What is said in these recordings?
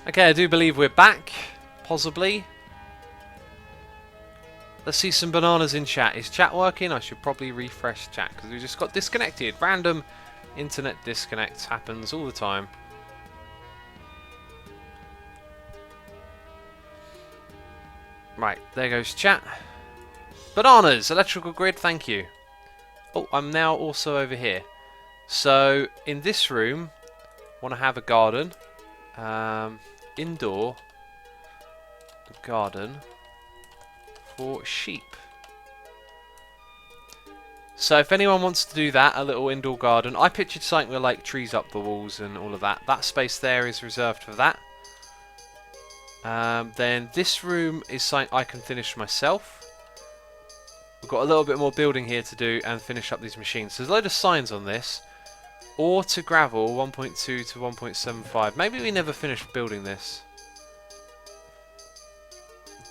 Okay, I do believe we're back. Possibly. Let's see some bananas in chat. Is chat working? I should probably refresh chat because we just got disconnected. Random internet disconnects happens all the time. Right, there goes chat. Bananas! Electrical grid, thank you. Oh, I'm now also over here. So, in this room, I want to have a garden. Indoor garden for sheep. So if anyone wants to do that, a little indoor garden, I pictured something with like trees up the walls and all of that. That space there is reserved for that. Then this room is something I can finish myself. We've got a little bit more building here to do and finish up these machines. So there's a load of signs on this. Ore to gravel, 1.2 to 1.75. Maybe we never finished building this.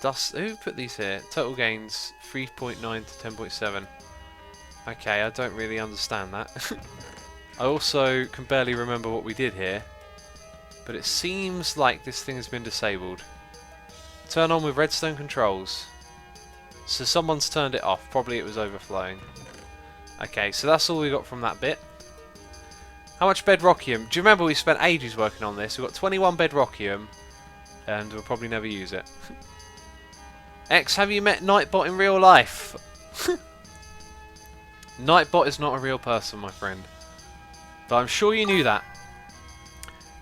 Dust. Who put these here? Total gains 3.9 to 10.7. Okay, I don't really understand that. I also can barely remember what we did here. But it seems like this thing has been disabled. Turn on with redstone controls. So someone's turned it off. Probably it was overflowing. Okay, so that's all we got from that bit. How much bedrockium? Do you remember we spent ages working on this? We've got 21 bedrockium. And we'll probably never use it. X, have you met Nightbot in real life? Nightbot is not a real person, my friend. But I'm sure you knew that.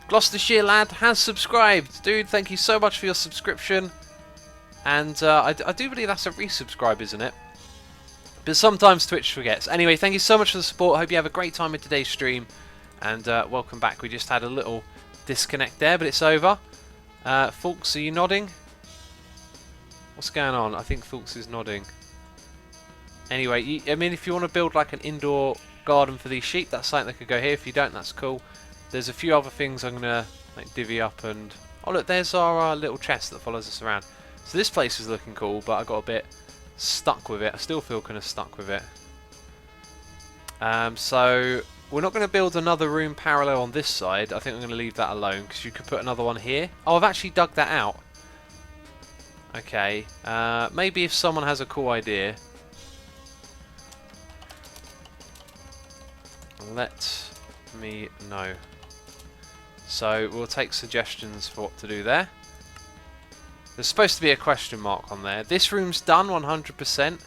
Gloucestershire lad has subscribed. Dude, thank you so much for your subscription. And I do believe that's a resubscribe, isn't it? But sometimes Twitch forgets. Anyway, thank you so much for the support. Hope you have a great time with today's stream. And welcome back. We just had a little disconnect there, but it's over. Fulks, are you nodding? What's going on? I think Fulks is nodding. Anyway, I mean, if you want to build like an indoor garden for these sheep, that's something that could go here. If you don't, that's cool. There's a few other things I'm going to like divvy up and... Oh look, there's our little chest that follows us around. So this place is looking cool, but I got a bit stuck with it. I still feel kind of stuck with it. So we're not going to build another room parallel on this side. I think I'm going to leave that alone because you could put another one here. Oh, I've actually dug that out. Okay, maybe if someone has a cool idea, let me know. So we'll take suggestions for what to do there. There's supposed to be a question mark on there. This room's done 100%. And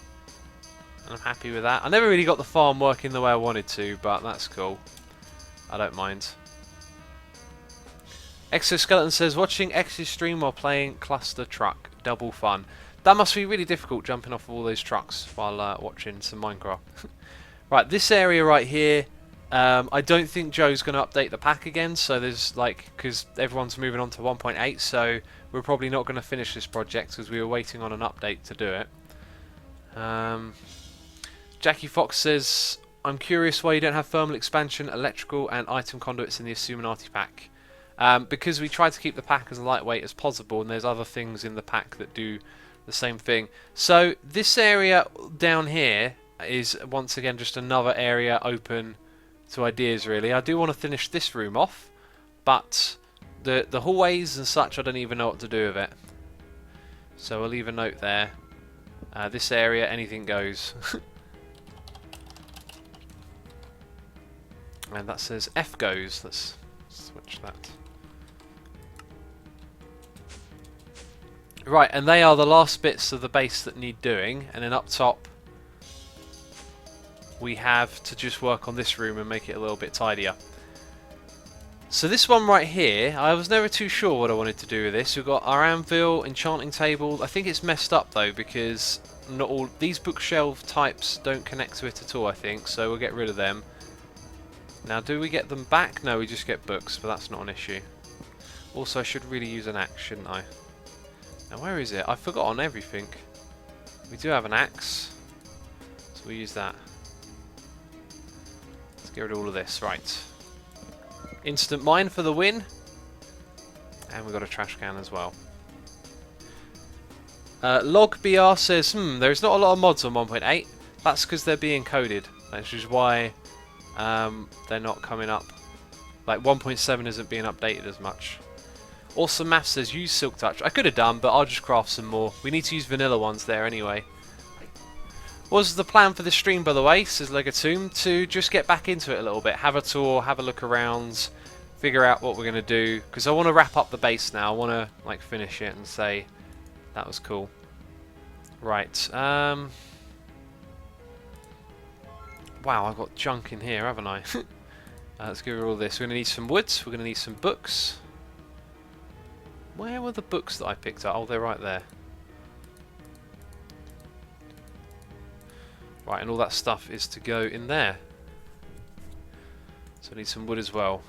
I'm happy with that. I never really got the farm working the way I wanted to, but that's cool. I don't mind. Exoskeleton says, watching X's stream while playing Cluster Truck. Double fun. That must be really difficult jumping off of all those trucks while watching some Minecraft. Right, this area right here, I don't think Joe's going to update the pack again, so there's like, because everyone's moving on to 1.8, so we're probably not going to finish this project because we were waiting on an update to do it. Jackie Fox says, I'm curious why you don't have thermal expansion, electrical and item conduits in the Xisuminati pack. Because we try to keep the pack as lightweight as possible, and there's other things in the pack that do the same thing. So this area down here is once again just another area open to ideas, really. I do want to finish this room off, but the hallways and such, I don't even know what to do with it. So we'll leave a note there. This area, anything goes. And that says F goes. Let's switch that. Right, and they are the last bits of the base that need doing, and then up top we have to just work on this room and make it a little bit tidier. So this one right here, I was never too sure what I wanted to do with this. We've got our anvil, enchanting table. I think it's messed up though because not all these bookshelf types don't connect to it at all, I think, so we'll get rid of them. Now, do we get them back? No, we just get books, but that's not an issue. Also, I should really use an axe, shouldn't I? Now, where is it? I've forgotten everything. We do have an axe, so we'll use that. Let's get rid of all of this. Right. Instant mine for the win. And we've got a trash can as well. Log BR says, there's not a lot of mods on 1.8. That's because they're being coded. That's just why they're not coming up. Like 1.7 isn't being updated as much. Awesome Math says use Silk Touch. I could have done, but I'll just craft some more. We need to use vanilla ones there anyway. Was the plan for this stream, by the way, says Legatum, to just get back into it a little bit, have a tour, have a look around, figure out what we're going to do, because I want to wrap up the base now. I want to like finish it and say that was cool. Right. Wow, I've got junk in here, haven't I? Let's give her all this. We're going to need some woods. We're going to need some books. Where were the books that I picked up? Oh, they're right there. Right, and all that stuff is to go in there. So I need some wood as well.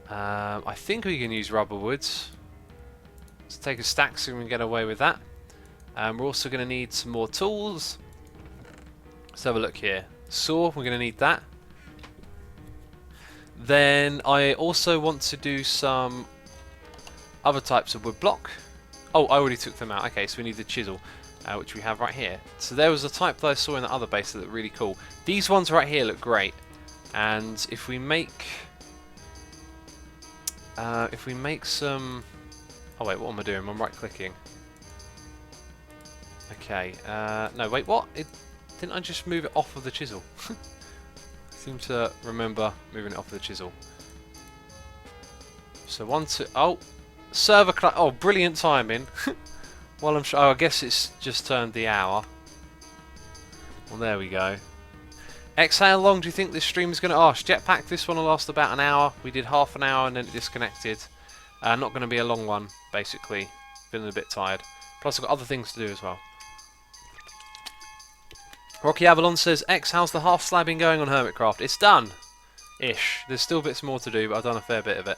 I think we can use rubber woods. Let's take a stack so we can get away with that. We're also going to need some more tools. Let's have a look here. Saw, we're going to need that. Then I also want to do some other types of wood block. Oh, I already took them out. Okay, so we need the chisel. Which we have right here. So there was a type that I saw in the other base that looked really cool. These ones right here look great. And if we make some... Oh wait, what am I doing? I'm right clicking. Okay, no wait, what? Didn't I just move it off of the chisel? I seem to remember moving it off of the chisel. So oh, server oh, brilliant timing. Well, oh, I guess it's just turned the hour. Well, there we go. X, how long do you think this stream is going to last? Jetpack, this one will last about an hour. We did half an hour and then it disconnected. Not going to be a long one, basically. Feeling a bit tired. Plus, I've got other things to do as well. Rocky Avalon says, X, how's the half slabbing going on Hermitcraft? It's done! Ish. There's still bits more to do, but I've done a fair bit of it.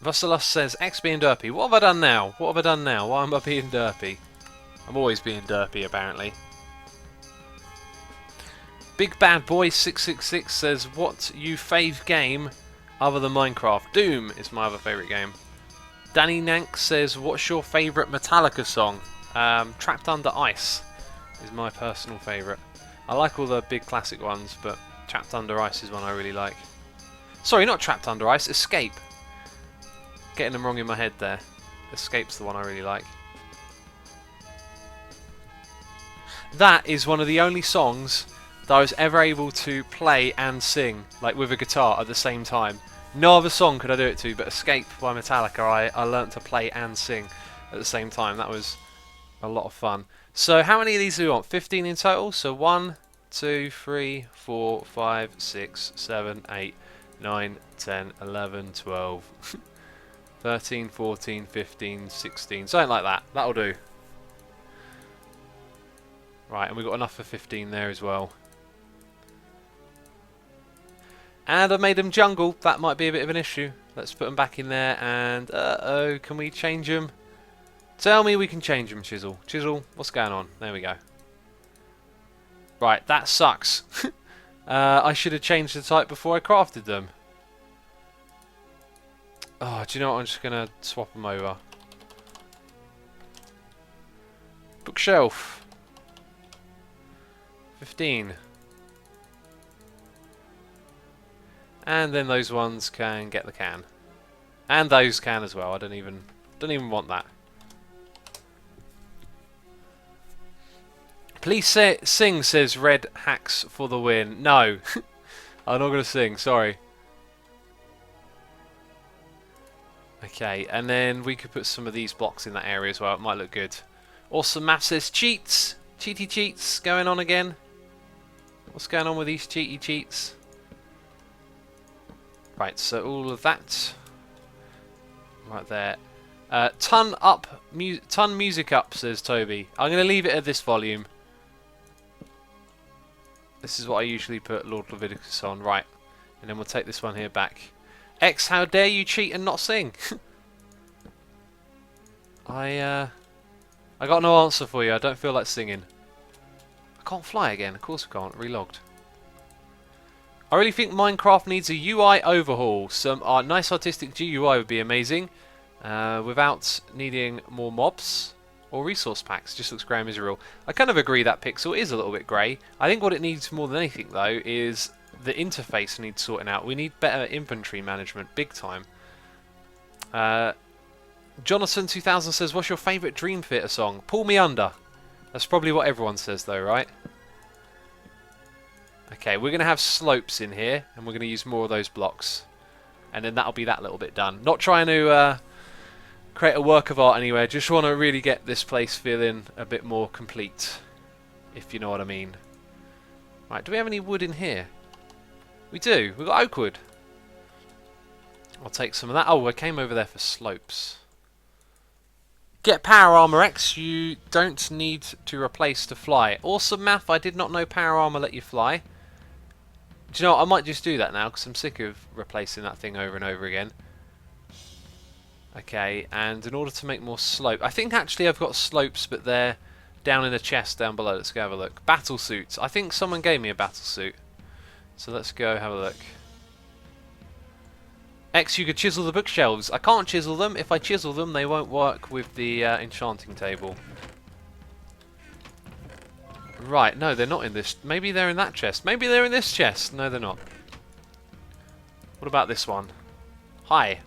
Vassalus says, X being derpy. What have I done now? What have I done now? Why am I being derpy? I'm always being derpy, apparently. Big Bad Boy 666 says, what you fave game other than Minecraft? Doom is my other favourite game. Danny Nank says, what's your favourite Metallica song? Trapped Under Ice is my personal favourite. I like all the big classic ones, but Trapped Under Ice is one I really like. Sorry, not Trapped Under Ice, Escape. Getting them wrong in my head there. Escape's the one I really like. That is one of the only songs that I was ever able to play and sing, like with a guitar at the same time. No other song could I do it to, but Escape by Metallica I learnt to play and sing at the same time. That was a lot of fun. So how many of these do we want? 15 in total? So 1, 2, 3, 4, 5, 6, 7, 8, 9, 10, 11, 12... 13, 14, 15, 16, something like that. That'll do. Right, and we've got enough for 15 there as well. And I've made them jungle. That might be a bit of an issue. Let's put them back in there and... Uh-oh, can we change them? Tell me we can change them, Chisel. Chisel, what's going on? There we go. Right, that sucks. I should have changed the type before I crafted them. Oh, do you know what? I'm just going to swap them over. Bookshelf. 15. And then those ones can get the can. And those can as well. I don't even want that. Please sing, says Red Hacks for the win. No. I'm not going to sing, sorry. Okay, and then we could put some of these blocks in that area as well. It might look good. Awesome Math says cheats. Cheaty cheats going on again. What's going on with these cheaty cheats? Right, so all of that. Right there. Ton music up, says Toby. I'm going to leave it at this volume. This is what I usually put Lord Leviticus on. Right, and then we'll take this one here back. X, how dare you cheat and not sing? I got no answer for you. I don't feel like singing. I can't fly again. Of course I can't. Relogged. I really think Minecraft needs a UI overhaul. Some nice artistic GUI would be amazing. Without needing more mobs or resource packs. Just looks grey and miserable. I kind of agree that Pixel is a little bit grey. I think what it needs more than anything though is the interface needs sorting out. We need better inventory management, big time. Jonathan 2000 says, what's your favourite Dream Theater song? Pull Me Under. That's probably what everyone says though, right? Okay, we're going to have slopes in here, and we're going to use more of those blocks. And then that'll be that little bit done. Not trying to create a work of art anywhere, just want to really get this place feeling a bit more complete, if you know what I mean. Right, do we have any wood in here? We do, we've got oak wood. I'll take some of that. Oh, I came over there for slopes. Get Power Armor X, you don't need to replace to fly. Awesome math, I did not know Power Armor let you fly. Do you know what, I might just do that now, because I'm sick of replacing that thing over and over again. Okay, and in order to make more slope, I think actually I've got slopes, but they're down in a chest down below. Let's go have a look. Battle suits. I think someone gave me a battle suit. So let's go have a look. X, you could chisel the bookshelves. I can't chisel them. If I chisel them, they won't work with the enchanting table. Right, no, they're not in this. Maybe they're in that chest. Maybe they're in this chest. No, they're not. What about this one? Hi.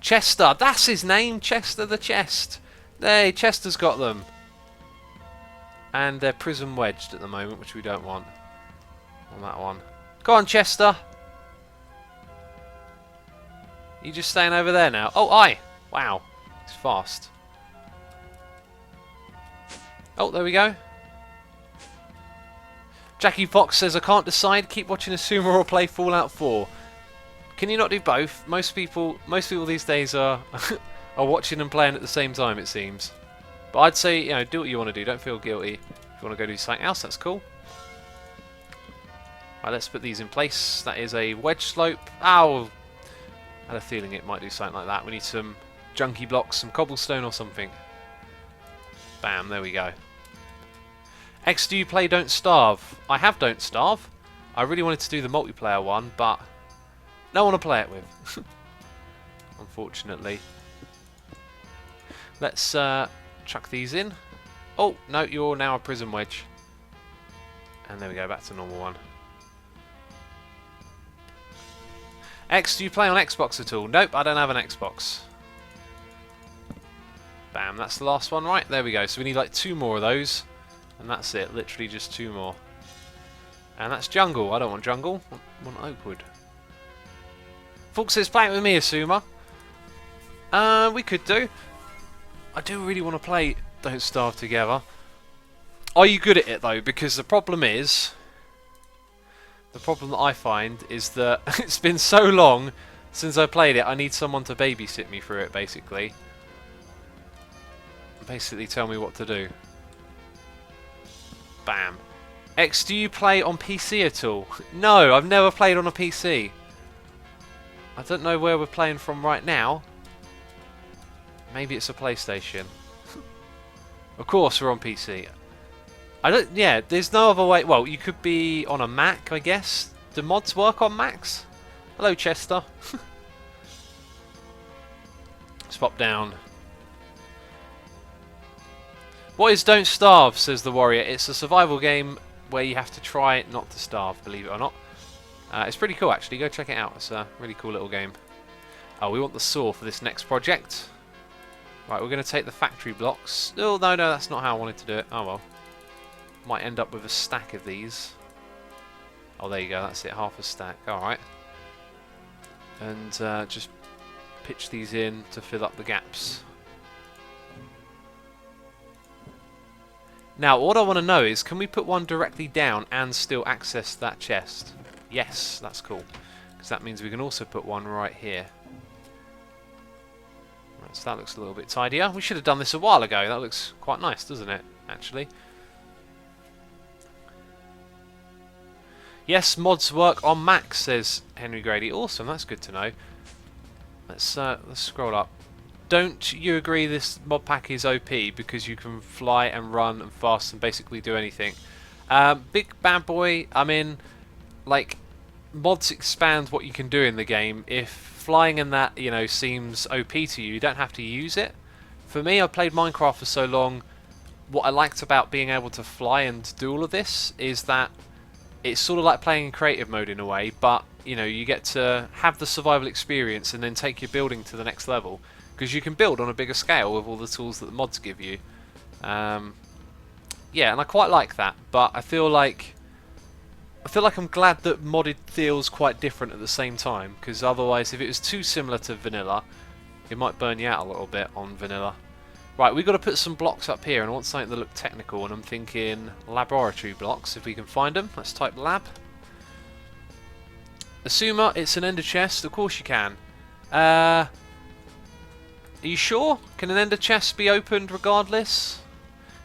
Chester. That's his name. Chester the chest. Hey, Chester's got them. And they're prism wedged at the moment, which we don't want. On that one. Go on, Chester. You just staying over there now? Oh, aye. Wow. It's fast. Oh, there we go. Jackie Fox says, I can't decide. Keep watching Asuma or play Fallout 4. Can you not do both? Most people these days are are watching and playing at the same time, it seems. But I'd say, you know, do what you want to do. Don't feel guilty. If you want to go do something else, that's cool. Right, let's put these in place. That is a wedge slope. Ow! I had a feeling it might do something like that. We need some junky blocks, some cobblestone or something. Bam, there we go. X, do you play Don't Starve? I have Don't Starve. I really wanted to do the multiplayer one, but no one to play it with. Unfortunately. Let's chuck these in. Oh, no, you're now a prism wedge. And there we go, back to normal one. X, do you play on Xbox at all? Nope, I don't have an Xbox. Bam, that's the last one, right? There we go. So we need like 2 more of those. And that's it, literally just 2 more. And that's jungle. I don't want jungle. I want oak wood. Fox says, play it with me, Asuma. We could do. I do really want to play Don't Starve together. Are you good at it though? Because the problem is... The problem that I find is that it's been so long since I played it, I need someone to babysit me through it, basically. Basically tell me what to do. Bam. X, do you play on PC at all? No, I've never played on a PC. I don't know where we're playing from right now. Maybe it's a PlayStation. Of course we're on PC. Yeah, there's no other way. Well, you could be on a Mac, I guess. Do mods work on Macs? Hello, Chester. Let's pop down. What is Don't Starve, says the Warrior. It's a survival game where you have to try not to starve, believe it or not. It's pretty cool, actually. Go check it out. It's a really cool little game. Oh, we want the saw for this next project. Right, we're going to take the factory blocks. Oh, no, that's not how I wanted to do it. Oh, well. Might end up with a stack of these. Oh, there you go. That's it. Half a stack. Alright. And just pitch these in to fill up the gaps. Now, what I want to know is, can we put one directly down and still access that chest? Yes, that's cool. Because that means we can also put one right here. Right, so that looks a little bit tidier. We should have done this a while ago. That looks quite nice, doesn't it, actually? Yes, mods work on Mac, says Henry Grady. Awesome, that's good to know. Let's scroll up. Don't you agree this mod pack is OP because you can fly and run and fast and basically do anything? Big Bad Boy, I mean, like, mods expand what you can do in the game. If flying and that, you know, seems OP to you, you don't have to use it. For me, I've played Minecraft for so long. What I liked about being able to fly and do all of this is that it's sort of like playing in creative mode in a way, but you know, you get to have the survival experience and then take your building to the next level, because you can build on a bigger scale with all the tools that the mods give you. Yeah, and I quite like that, but I feel like I'm glad that modded feels quite different at the same time, because otherwise if it was too similar to vanilla, it might burn you out a little bit on vanilla. Right, we've got to put some blocks up here, and I want something that look technical, and I'm thinking laboratory blocks, if we can find them. Let's type lab. Assumer, it's an ender chest. Of course you can. Are you sure? Can an ender chest be opened regardless?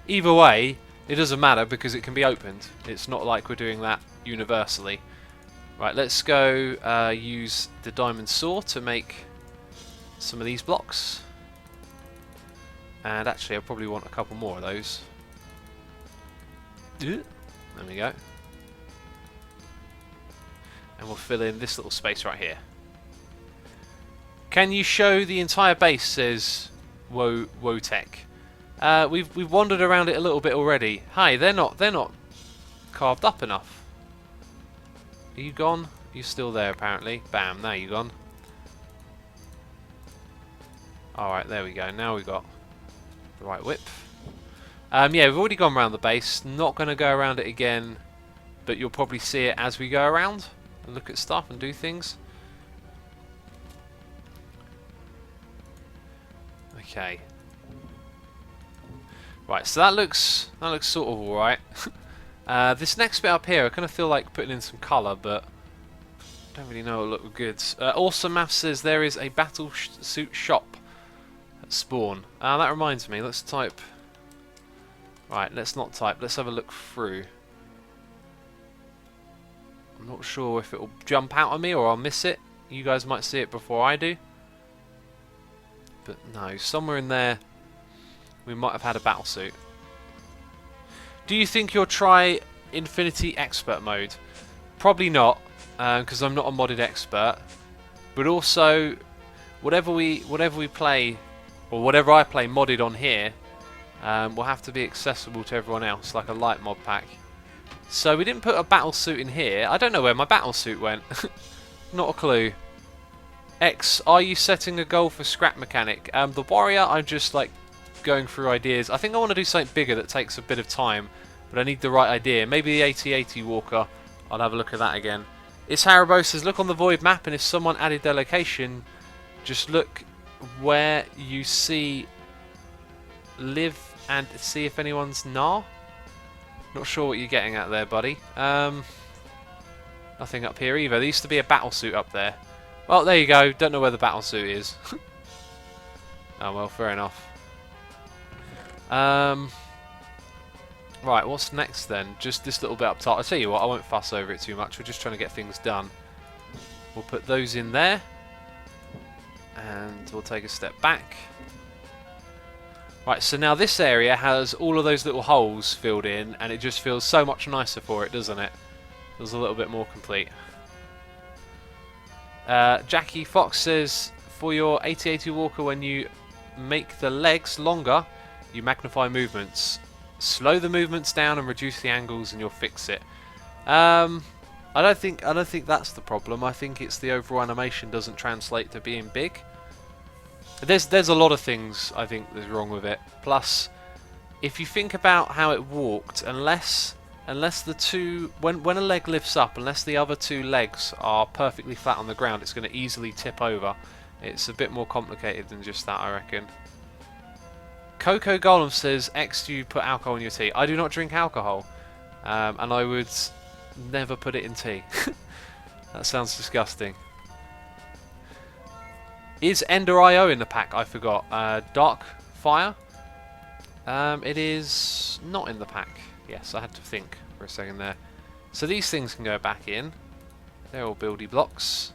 Either way, it doesn't matter because it can be opened. It's not like we're doing that universally. Right, let's go use the diamond saw to make some of these blocks. And actually, I probably want a couple more of those. There we go. And we'll fill in this little space right here. Can you show the entire base? Says Wotech. We've wandered around it a little bit already. Hi, they're not carved up enough. Are you gone? You're still there apparently. Bam, now you're gone. Alright, there we go. Now we've got the right width. Yeah, we've already gone around the base. Not going to go around it again, but you'll probably see it as we go around and look at stuff and do things. Okay. Right, so that looks sort of alright. This next bit up here, I kind of feel like putting in some colour, but I don't really know it'll look good. Awesome Math says there is a battle suit shop at spawn. That reminds me, let's type... Right, let's not type, let's have a look through. I'm not sure if it'll jump out at me or I'll miss it. You guys might see it before I do. But no, somewhere in there we might have had a battle suit. Do you think you'll try Infinity Expert mode? Probably not, because I'm not a modded expert. But also, whatever we play, or whatever I play modded on here, will have to be accessible to everyone else, like a light mod pack. So we didn't put a battle suit in here. I don't know where my battle suit went. Not a clue. X, are you setting a goal for scrap mechanic? The warrior, I'm just like going through ideas. I think I want to do something bigger that takes a bit of time, but I need the right idea. Maybe the 8080 walker. I'll have a look at that again. It's Haribo says, look on the void map, and if someone added their location, just look where you see live and see if anyone's Not sure what you're getting at there, buddy. Nothing up here either. There used to be a battle suit up there. Well, there you go. Don't know where the battle suit is. Oh well, fair enough. Right, what's next then? Just this little bit up top. I'll tell you what, I won't fuss over it too much. We're just trying to get things done. We'll put those in there. And we'll take a step back. Right, so now this area has all of those little holes filled in, and it just feels so much nicer for it, doesn't it? Feels a little bit more complete. Jackie Fox says, for your 8080 walker, when you make the legs longer, you magnify movements. Slow the movements down and reduce the angles, and you'll fix it. I don't think that's the problem. I think it's the overall animation doesn't translate to being big. There's a lot of things I think that's wrong with it. Plus, if you think about how it walked, unless the two when a leg lifts up, unless the other two legs are perfectly flat on the ground, it's going to easily tip over. It's a bit more complicated than just that, I reckon. Coco Golem says, X, do you put alcohol in your tea? I do not drink alcohol, and I would never put it in tea. That sounds disgusting. Is Ender IO in the pack? I forgot. Dark Fire? It is not in the pack. Yes, I had to think for a second there. So these things can go back in. They're all buildy blocks.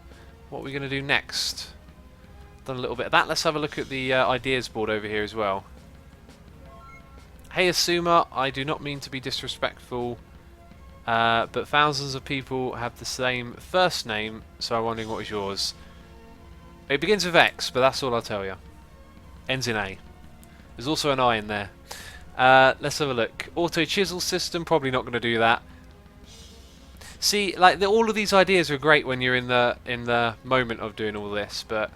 What are we going to do next? Done a little bit of that. Let's have a look at the ideas board over here as well. Hey Asuma, I do not mean to be disrespectful, but thousands of people have the same first name, so I'm wondering what is yours. It begins with X, but that's all I'll tell you. Ends in A. There's also an I in there. Let's have a look. Auto chisel system, probably not going to do that. See, like all of these ideas are great when you're in the moment of doing all this, but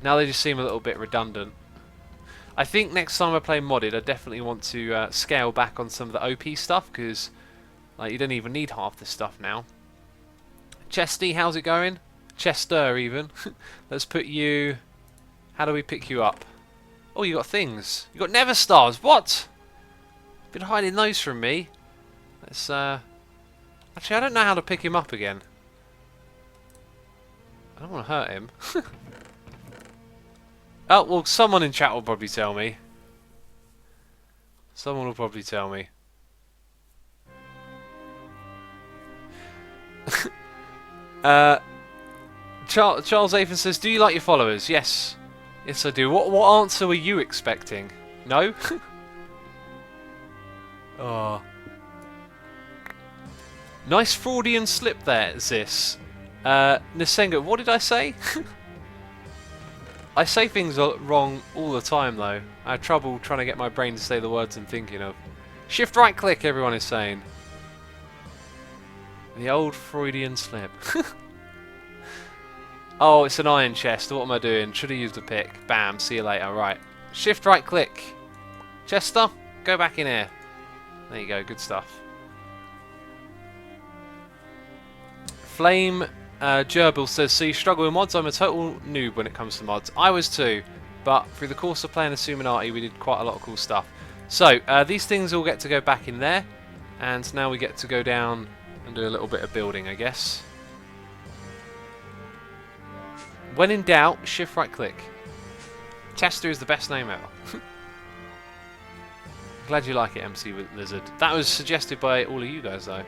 now they just seem a little bit redundant. I think next time I play modded, I definitely want to scale back on some of the OP stuff, because like you don't even need half this stuff now. Chesty, how's it going? Chester, even. Let's put you. How do we pick you up? Oh, you got things. You got Never Stars. What? Been hiding those from me. Let's Actually, I don't know how to pick him up again. I don't want to hurt him. Oh, well, someone in chat will probably tell me. Someone will probably tell me. Charles Athan says, do you like your followers? Yes. Yes, I do. What answer were you expecting? No? Oh. Nice Freudian slip there, Zis. Nasenga, what did I say? I say things wrong all the time, though. I have trouble trying to get my brain to say the words I'm thinking of. Shift right click, everyone is saying. The old Freudian slip. Oh, it's an iron chest. What am I doing? Should have used a pick. Bam, see you later. Right. Shift right click. Chester, go back in here. There you go, good stuff. Flame Gerbil says, so you struggle with mods? I'm a total noob when it comes to mods. I was too, but through the course of playing Xisuminati, we did quite a lot of cool stuff. So, these things all get to go back in there, and now we get to go down and do a little bit of building, I guess. When in doubt, shift right click. Chester is the best name ever. Glad you like it, MC Lizard. That was suggested by all of you guys, though.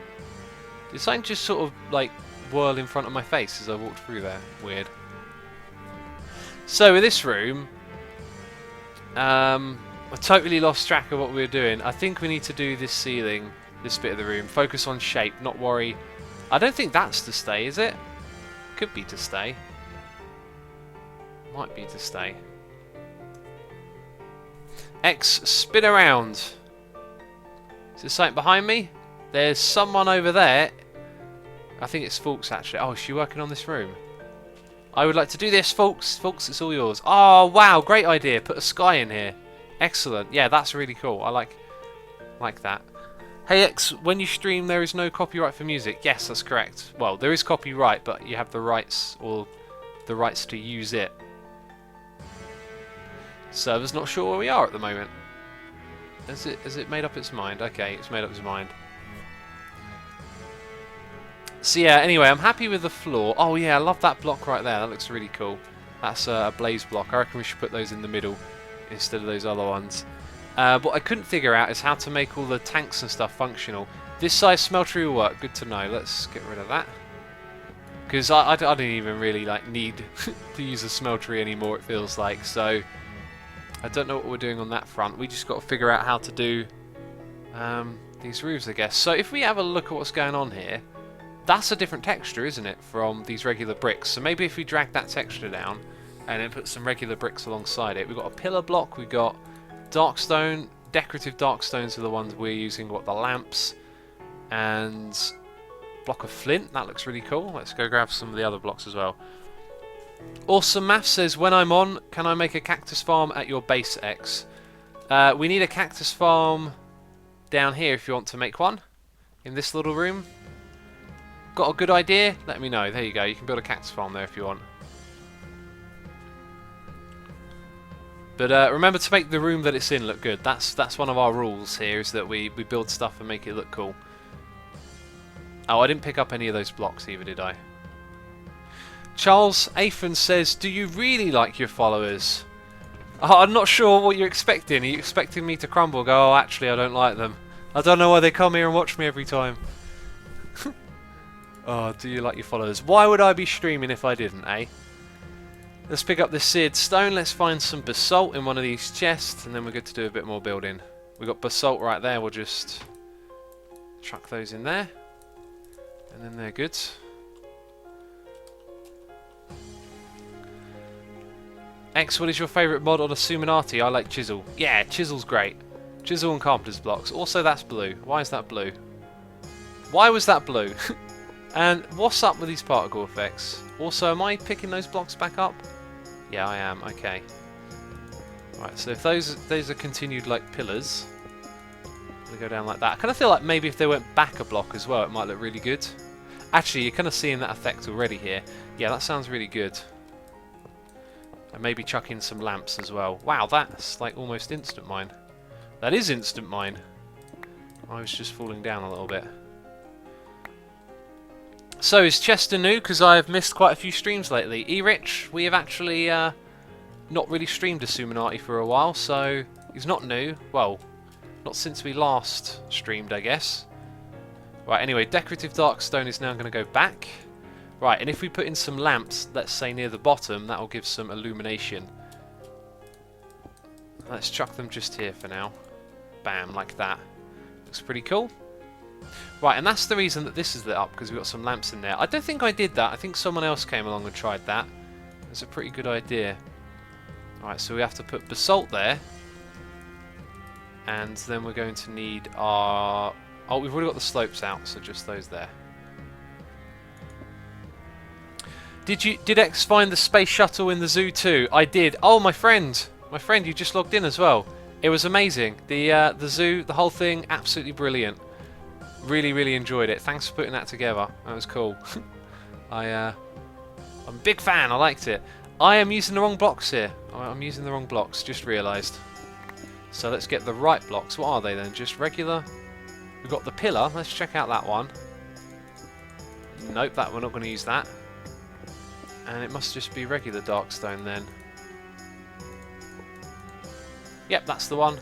Did something just sort of, like, whirl in front of my face as I walked through there? Weird. So, with this room, I totally lost track of what we were doing. I think we need to do this ceiling, this bit of the room. Focus on shape, not worry. I don't think that's to stay, is it? Could be to stay. Might be to stay. X, spin around. Is there something behind me? There's someone over there. I think it's Fulks, actually. Oh, is she working on this room? I would like to do this, Fulks. Fulks, it's all yours. Oh, wow, great idea. Put a sky in here. Excellent. Yeah, that's really cool. I like that. Hey, X, when you stream, there is no copyright for music. Yes, that's correct. Well, there is copyright, but you have the rights, or the rights to use it. Server's not sure where we are at the moment. Has it made up its mind? Okay, it's made up its mind. So yeah, anyway, I'm happy with the floor. Oh yeah, I love that block right there. That looks really cool. That's a blaze block. I reckon we should put those in the middle instead of those other ones. What I couldn't figure out is how to make all the tanks and stuff functional. This size smeltery will work. Good to know. Let's get rid of that. Because I don't even really need to use a smeltery anymore, it feels like. So I don't know what we're doing on that front. We just got to figure out how to do these roofs, I guess. So if we have a look at what's going on here, that's a different texture, isn't it, from these regular bricks? So maybe if we drag that texture down and then put some regular bricks alongside it. We've got a pillar block, we've got dark stone, decorative dark stones are the ones we're using, we've got the lamps, and block of flint. That looks really cool. Let's go grab some of the other blocks as well. Awesome Math says, when I'm on, can I make a cactus farm at your base, X? We need a cactus farm down here if you want to make one, in this little room. Got a good idea? Let me know. There you go. You can build a cactus farm there if you want. But remember to make the room that it's in look good. That's one of our rules here, is that we build stuff and make it look cool. Oh, I didn't pick up any of those blocks either, did I? Charles Athan says, do you really like your followers? Oh, I'm not sure what you're expecting. Are you expecting me to crumble? Go, oh, actually, I don't like them. I don't know why they come here and watch me every time. Oh, do you like your followers? Why would I be streaming if I didn't, eh? Let's pick up the seared stone. Let's find some basalt in one of these chests, and then we're good to do a bit more building. We've got basalt right there. We'll just chuck those in there. And then they're good. X, what is your favourite mod on Xisuminati? I like chisel. Yeah, chisel's great. Chisel and carpenter's blocks. Also, that's blue. Why is that blue? Why was that blue? And what's up with these particle effects? Also, am I picking those blocks back up? Yeah, I am. Okay. Right, so if those are continued like pillars, they go down like that. I kind of feel like maybe if they went back a block as well, it might look really good. Actually, you're kind of seeing that effect already here. Yeah, that sounds really good. And maybe chuck in some lamps as well. Wow, that's like almost instant mine. That is instant mine. I was just falling down a little bit. So is Chester new? Because I've missed quite a few streams lately. E-Rich, we have actually not really streamed Xisuminati for a while, so he's not new. Well, not since we last streamed, I guess. Right, anyway, decorative dark stone is now going to go back. Right, and if we put in some lamps, let's say near the bottom, that will give some illumination. Let's chuck them just here for now. Bam, like that. Looks pretty cool. Right, and that's the reason that this is lit up, because we've got some lamps in there. I don't think I did that. I think someone else came along and tried that. It's a pretty good idea. Right, so we have to put basalt there. And then we're going to need our... Oh, we've already got the slopes out, so just those there. Did X find the space shuttle in the zoo too? I did. Oh, my friend, you just logged in as well. It was amazing. The zoo, the whole thing, absolutely brilliant. Really, really enjoyed it. Thanks for putting that together. That was cool. I'm a big fan. I liked it. I am using the wrong blocks here. I'm using the wrong blocks. Just realised. So let's get the right blocks. What are they then? Just regular. We've got the pillar. Let's check out that one. Nope, we're not going to use that. And it must just be regular dark stone then. Yep, that's the one.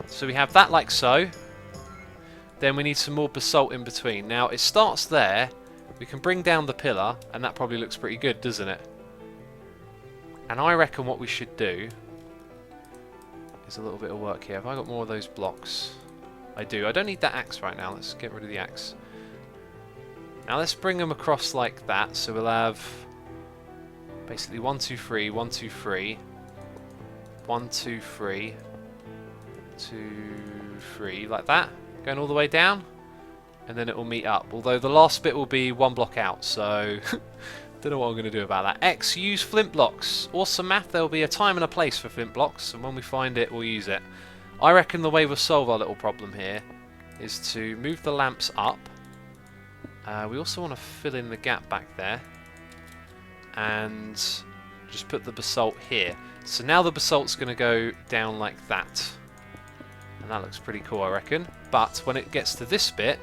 So we have that like so. Then we need some more basalt in between. Now it starts there. We can bring down the pillar, and that probably looks pretty good, doesn't it? And I reckon what we should do is a little bit of work here. Have I got more of those blocks? I do. I don't need that axe right now. Let's get rid of the axe. Now let's bring them across like that. So we'll have basically 1, 2, 3, 1, 2, 3, 1, 2, 3, 2, 3, like that. Going all the way down, and then it will meet up. Although the last bit will be one block out, so don't know what I'm going to do about that. X, use flint blocks. Awesome math. There will be a time and a place for flint blocks, and when we find it, we'll use it. I reckon the way we'll solve our little problem here is to move the lamps up. We also want to fill in the gap back there, and just put the basalt here. So now the basalt's going to go down like that. And that looks pretty cool, I reckon. But when it gets to this bit,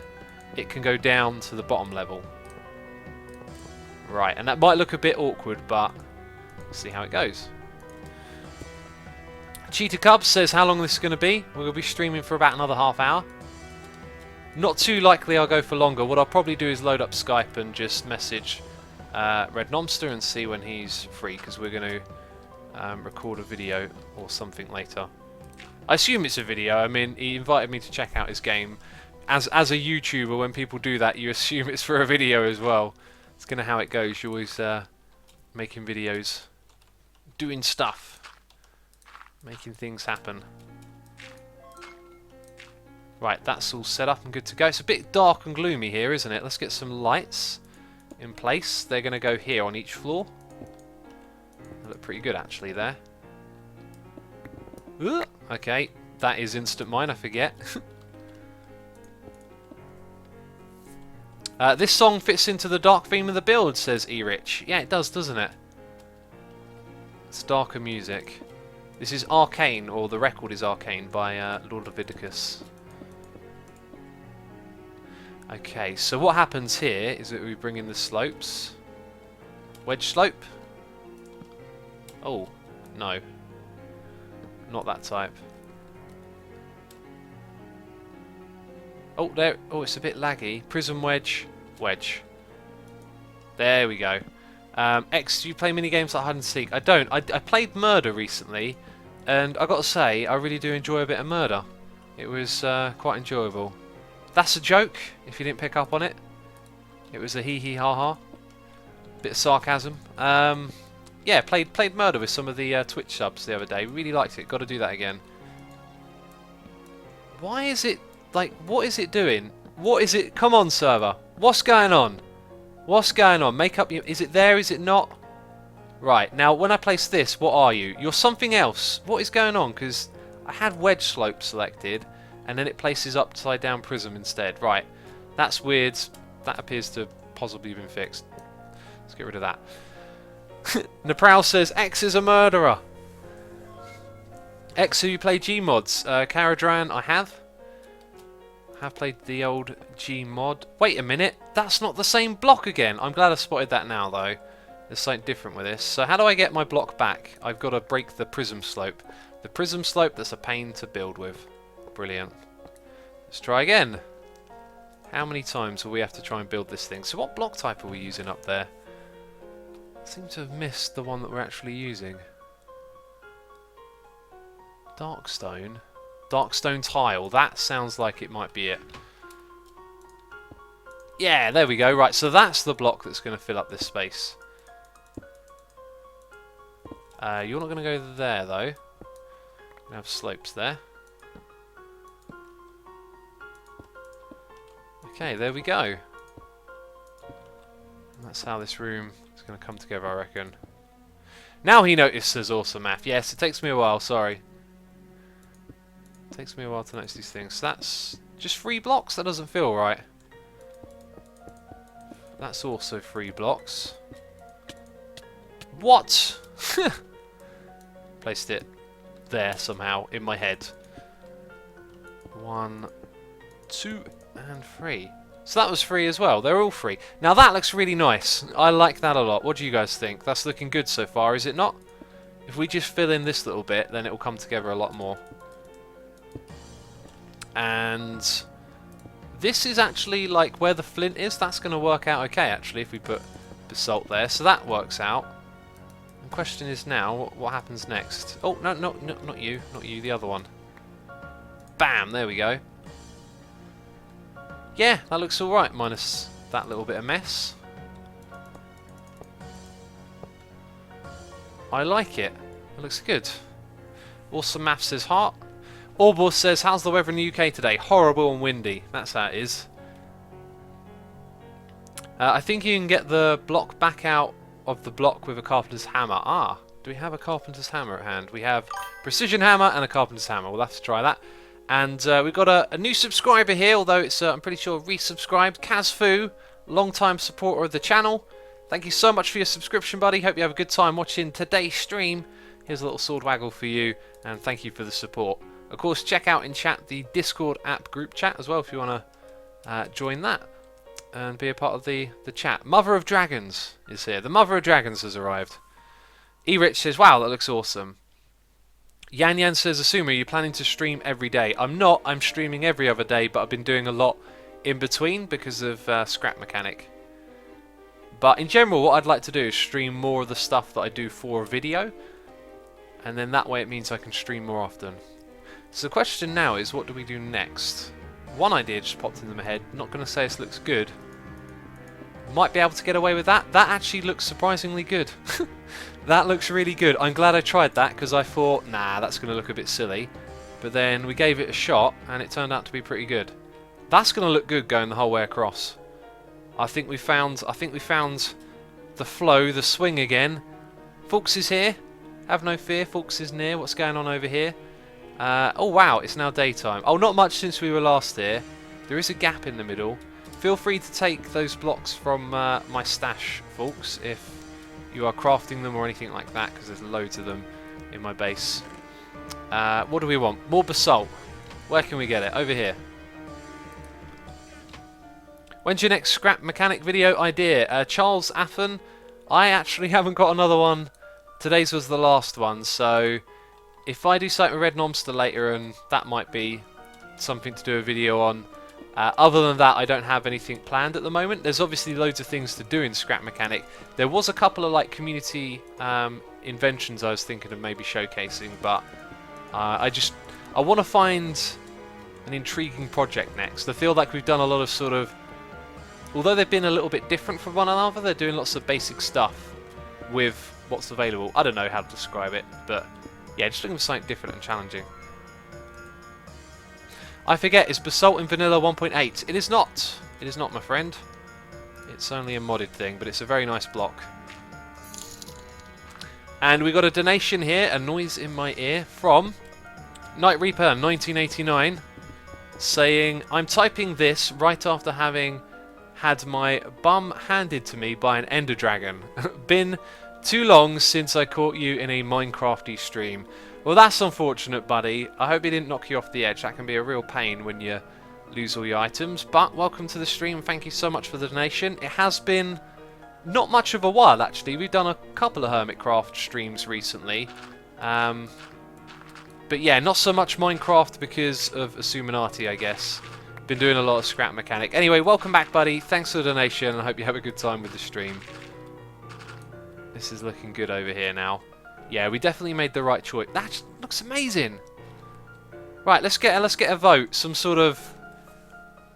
it can go down to the bottom level. Right, and that might look a bit awkward, but we'll see how it goes. Cheetah Cubs says how long this is going to be. We're going to be streaming for about another half hour. Not too likely I'll go for longer. What I'll probably do is load up Skype and just message Red Nomster and see when he's free, because we're going to record a video or something later. I assume it's a video. I mean, he invited me to check out his game. As a YouTuber, when people do that, you assume it's for a video as well. It's kind of how it goes. You're always making videos, doing stuff, making things happen. Right, that's all set up and good to go. It's a bit dark and gloomy here, isn't it? Let's get some lights in place. They're going to go here on each floor. They look pretty good, actually, there. Okay, that is instant mine, I forget. This song fits into the dark theme of the build, says E-Rich. Yeah, it does, doesn't it? It's darker music. This is Arcane, or the record is Arcane, by Lord Leviticus. Okay, so what happens here is that we bring in the slopes. Wedge slope. Oh, no. Not that type. Oh, there. Oh, it's a bit laggy. Prism wedge. Wedge. There we go. X, do you play minigames like hide and seek? I don't. I played Murder recently, and I got to say, I really do enjoy a bit of Murder. It was quite enjoyable. That's a joke, if you didn't pick up on it. It was a hee ha ha. Bit of sarcasm. Yeah, played Murder with some of the Twitch subs the other day. Really liked it. Got to do that again. Why is it like? What is it doing? What is it? Come on, server. What's going on? What's going on? Make up your... Is it there? Is it not? Right, now when I place this, what are you? You're something else. What is going on? Because I had wedge slope selected, and then it places upside down prism instead. Right, that's weird. That appears to possibly have been fixed. Let's get rid of that. Naprowl says, X is a murderer. X, who you play Gmods? Caradran, I have. I have played the old Gmod. Wait a minute, that's not the same block again. I'm glad I spotted that now, though. There's something different with this. So how do I get my block back? I've got to break the prism slope. The prism slope, that's a pain to build with. Brilliant. Let's try again. How many times will we have to try and build this thing? So what block type are we using up there? I seem to have missed the one that we're actually using. Darkstone. Darkstone tile. That sounds like it might be it. Yeah, there we go. Right, so that's the block that's going to fill up this space. You're not going to go there, though. We have slopes there. Okay, there we go. And that's how this room is going to come together, I reckon. Now he notices awesome math. Yes, it takes me a while, sorry. It takes me a while to notice these things. So that's just 3 blocks? That doesn't feel right. That's also 3 blocks. What? Placed it there somehow in my head. 1, 2, and 3. So that was 3 as well. They're all 3. Now that looks really nice. I like that a lot. What do you guys think? That's looking good so far, is it not? If we just fill in this little bit, then it will come together a lot more. And this is actually like where the flint is. That's going to work out okay, actually, if we put basalt there. So that works out. The question is now, what happens next? Oh, no, not you. Not you, the other one. Bam, there we go. Yeah, that looks alright, minus that little bit of mess. I like it. It looks good. Awesome Math says heart. Orbor says, how's the weather in the UK today? Horrible and windy. That's how it is. I think you can get the block back out of the block with a carpenter's hammer. Ah, do we have a carpenter's hammer at hand? We have precision hammer and a carpenter's hammer. We'll have to try that. And we've got a new subscriber here, although it's, I'm pretty sure, resubscribed. Kazfu, long-time supporter of the channel. Thank you so much for your subscription, buddy. Hope you have a good time watching today's stream. Here's a little sword waggle for you, and thank you for the support. Of course, check out in chat the Discord app group chat as well if you want to join that and be a part of the chat. Mother of Dragons is here. The Mother of Dragons has arrived. E-Rich says, wow, that looks awesome. Yan Yan says, Asuma, are you planning to stream every day? I'm not. I'm streaming every other day, but I've been doing a lot in between because of scrap mechanic. But in general, what I'd like to do is stream more of the stuff that I do for a video. And then that way it means I can stream more often. So the question now is, what do we do next? One idea just popped into my head. Not going to say this looks good. Might be able to get away with that. That actually looks surprisingly good. That looks really good. I'm glad I tried that because I thought, nah, that's going to look a bit silly. But then we gave it a shot and it turned out to be pretty good. That's going to look good going the whole way across. I think we found the flow, the swing again. Fulks is here. Have no fear, Fulks is near. What's going on over here? Oh wow, it's now daytime. Oh, not much since we were last here. There is a gap in the middle. Feel free to take those blocks from my stash, folks, if you are crafting them or anything like that, because there's loads of them in my base. What do we want? More basalt. Where can we get it? Over here. When's your next scrap mechanic video idea? Charles Affen, I actually haven't got another one. Today's was the last one, so if I do something with Red Nomster later, and that might be something to do a video on. Other than that, I don't have anything planned at the moment. There's obviously loads of things to do in Scrap Mechanic. There was a couple of like community inventions I was thinking of maybe showcasing, but I want to find an intriguing project next. I feel like we've done a lot of sort of, although they've been a little bit different from one another, they're doing lots of basic stuff with what's available. I don't know how to describe it, but yeah, just looking for something different and challenging. I forget, is Basalt in Vanilla 1.8? It is not. It is not, my friend. It's only a modded thing, but it's a very nice block. And we got a donation here, a noise in my ear, from Night Reaper 1989, saying, I'm typing this right after having had my bum handed to me by an ender dragon. Been too long since I caught you in a Minecrafty stream. Well, that's unfortunate, buddy. I hope he didn't knock you off the edge. That can be a real pain when you lose all your items. But welcome to the stream. Thank you so much for the donation. It has been not much of a while, actually. We've done a couple of Hermitcraft streams recently. But yeah, not so much Minecraft because of Xisuminati, I guess. Been doing a lot of scrap mechanic. Anyway, welcome back, buddy. Thanks for the donation. I hope you have a good time with the stream. This is looking good over here now. Yeah, we definitely made the right choice. That looks amazing. Right, let's get a vote. Some sort of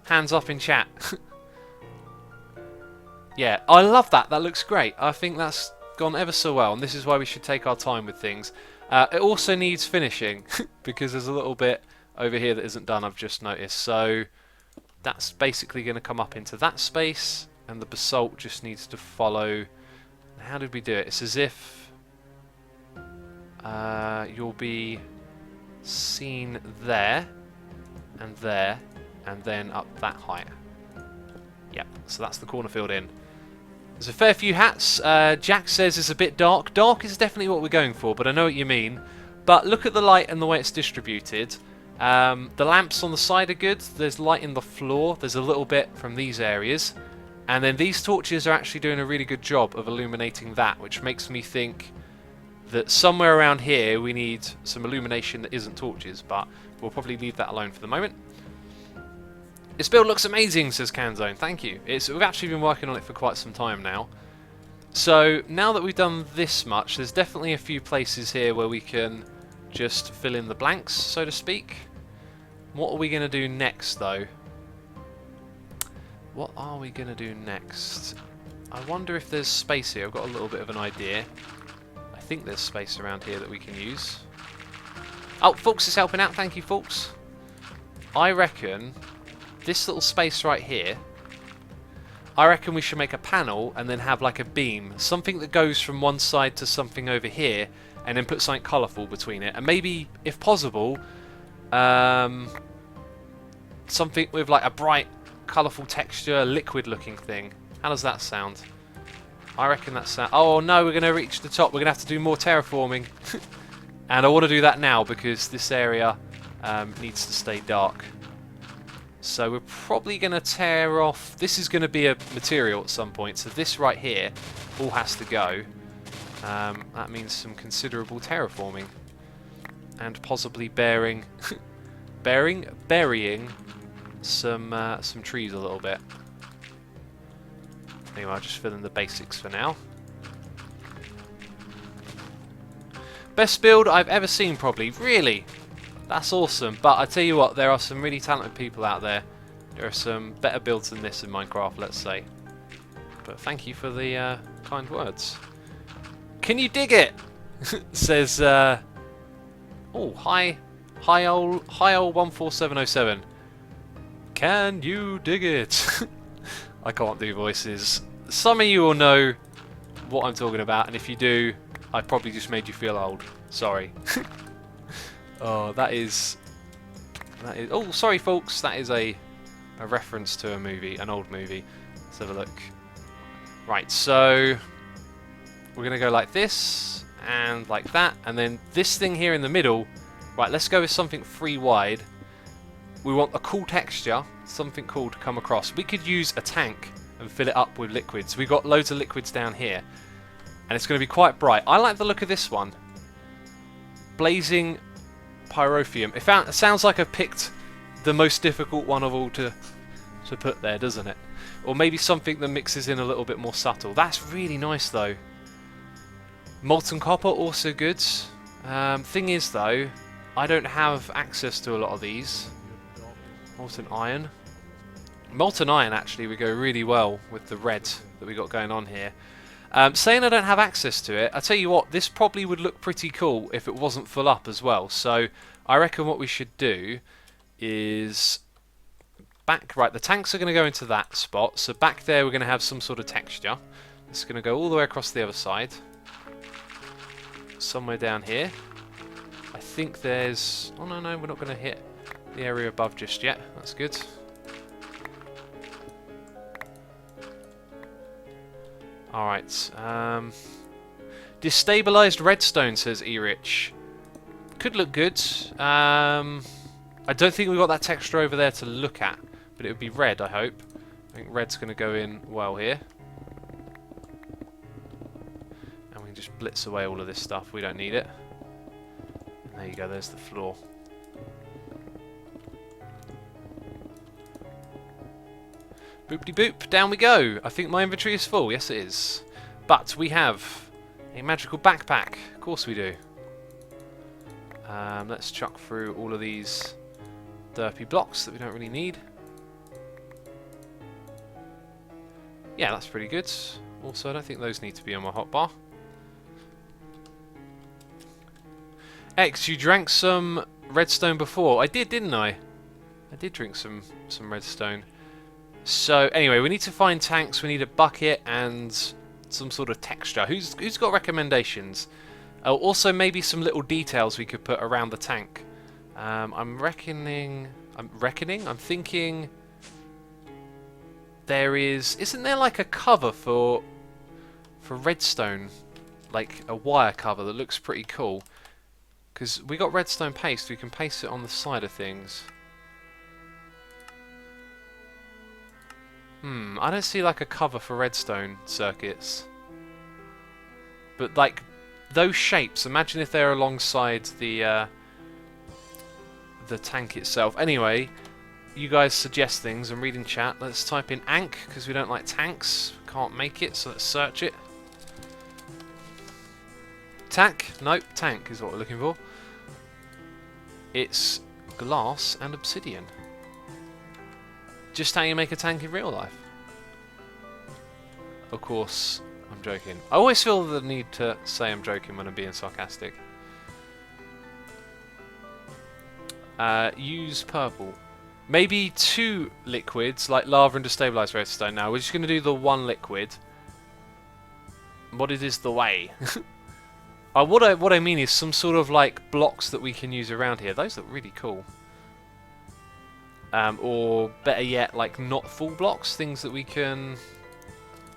hands up in chat. Yeah, I love that. That looks great. I think that's gone ever so well, and this is why we should take our time with things. It also needs finishing because there's a little bit over here that isn't done, I've just noticed. So that's basically going to come up into that space, and the basalt just needs to follow. How did we do it? It's as if you'll be seen there, and then up that height. Yep, so that's the corner filled in. There's a fair few hats. Jack says it's a bit dark. Dark is definitely what we're going for, but I know what you mean. But look at the light and the way it's distributed. The lamps on the side are good. There's light in the floor. There's a little bit from these areas. And then these torches are actually doing a really good job of illuminating that, which makes me think that somewhere around here we need some illumination that isn't torches, but we'll probably leave that alone for the moment. This build looks amazing, says Canzone. Thank you. We've actually been working on it for quite some time now. So now that we've done this much, there's definitely a few places here where we can just fill in the blanks, so to speak. What are we going to do next, though? What are we going to do next? I wonder if there's space here. I've got a little bit of an idea. I think there's space around here that we can use. Oh, Fulks is helping out. Thank you, Fulks. I reckon this little space right here, I reckon we should make a panel and then have like a beam. Something that goes from one side to something over here, and then put something colourful between it. And maybe, if possible, something with like a bright, colourful texture, liquid-looking thing. How does that sound? I reckon that sounds... Oh no, we're going to reach the top. We're going to have to do more terraforming. And I want to do that now because this area needs to stay dark. So we're probably going to tear off... This is going to be a material at some point. So this right here all has to go. That means some considerable terraforming. And possibly burying some trees a little bit. Anyway, I'll just fill in the basics for now. Best build I've ever seen, probably. Really? That's awesome. But I tell you what, there are some really talented people out there. There are some better builds than this in Minecraft, let's say. But thank you for the kind words. Can you dig it? Says, oh, hi old 14707. Can you dig it? I can't do voices. Some of you will know what I'm talking about, and if you do, I probably just made you feel old. Sorry. Oh, that is. Oh, sorry, folks. That is a reference to a movie, an old movie. Let's have a look. Right, so we're gonna go like this and like that, and then this thing here in the middle. Right, let's go with something 3 wide. We want a cool texture, something cool to come across. We could use a tank and fill it up with liquids. We've got loads of liquids down here, and it's going to be quite bright. I like the look of this one. Blazing Pyrotheum. It sounds like I've picked the most difficult one of all to put there, doesn't it? Or maybe something that mixes in a little bit more subtle. That's really nice, though. Molten copper, also good. Thing is, though, I don't have access to a lot of these. Molten iron. Molten iron, actually, would go really well with the red that we got going on here. Saying I don't have access to it, I tell you what, this probably would look pretty cool if it wasn't full up as well. So I reckon what we should do is back. Right, the tanks are going to go into that spot. So back there we're going to have some sort of texture. It's going to go all the way across the other side. Somewhere down here. I think there's... Oh, no, we're not going to hit the area above just yet. That's good. Alright. Destabilized redstone, says E-Rich. Could look good. I don't think we've got that texture over there to look at. But it would be red, I hope. I think red's going to go in well here. And we can just blitz away all of this stuff. We don't need it. And there you go, there's the floor. Boopty boop, down we go. I think my inventory is full. Yes, it is. But we have a magical backpack. Of course we do. Let's chuck through all of these derpy blocks that we don't really need. Yeah, that's pretty good. Also, I don't think those need to be on my hotbar. X, you drank some redstone before. I did, didn't I? I did drink some redstone. So, anyway, we need to find tanks. We need a bucket and some sort of texture. Who's got recommendations? Oh, also, maybe some little details we could put around the tank. I'm thinking... There isn't there like a cover for redstone, like a wire cover that looks pretty cool? Because we got redstone paste, we can paste it on the side of things. I don't see like a cover for redstone circuits. But like those shapes, imagine if they're alongside the tank itself. Anyway. You guys suggest things. I'm reading chat. Let's type in Ank because we don't like tanks. Can't make it, so let's search it. Tack? Nope, tank is what we're looking for. It's glass and obsidian. Just how you make a tank in real life. Of course, I'm joking. I always feel the need to say I'm joking when I'm being sarcastic. Use purple. Maybe 2 liquids, like lava and destabilized redstone. Now, we're just going to do the 1 liquid. What is the way? What I mean is some sort of like blocks that we can use around here. Those look really cool. Or better yet, like not full blocks. Things that we can...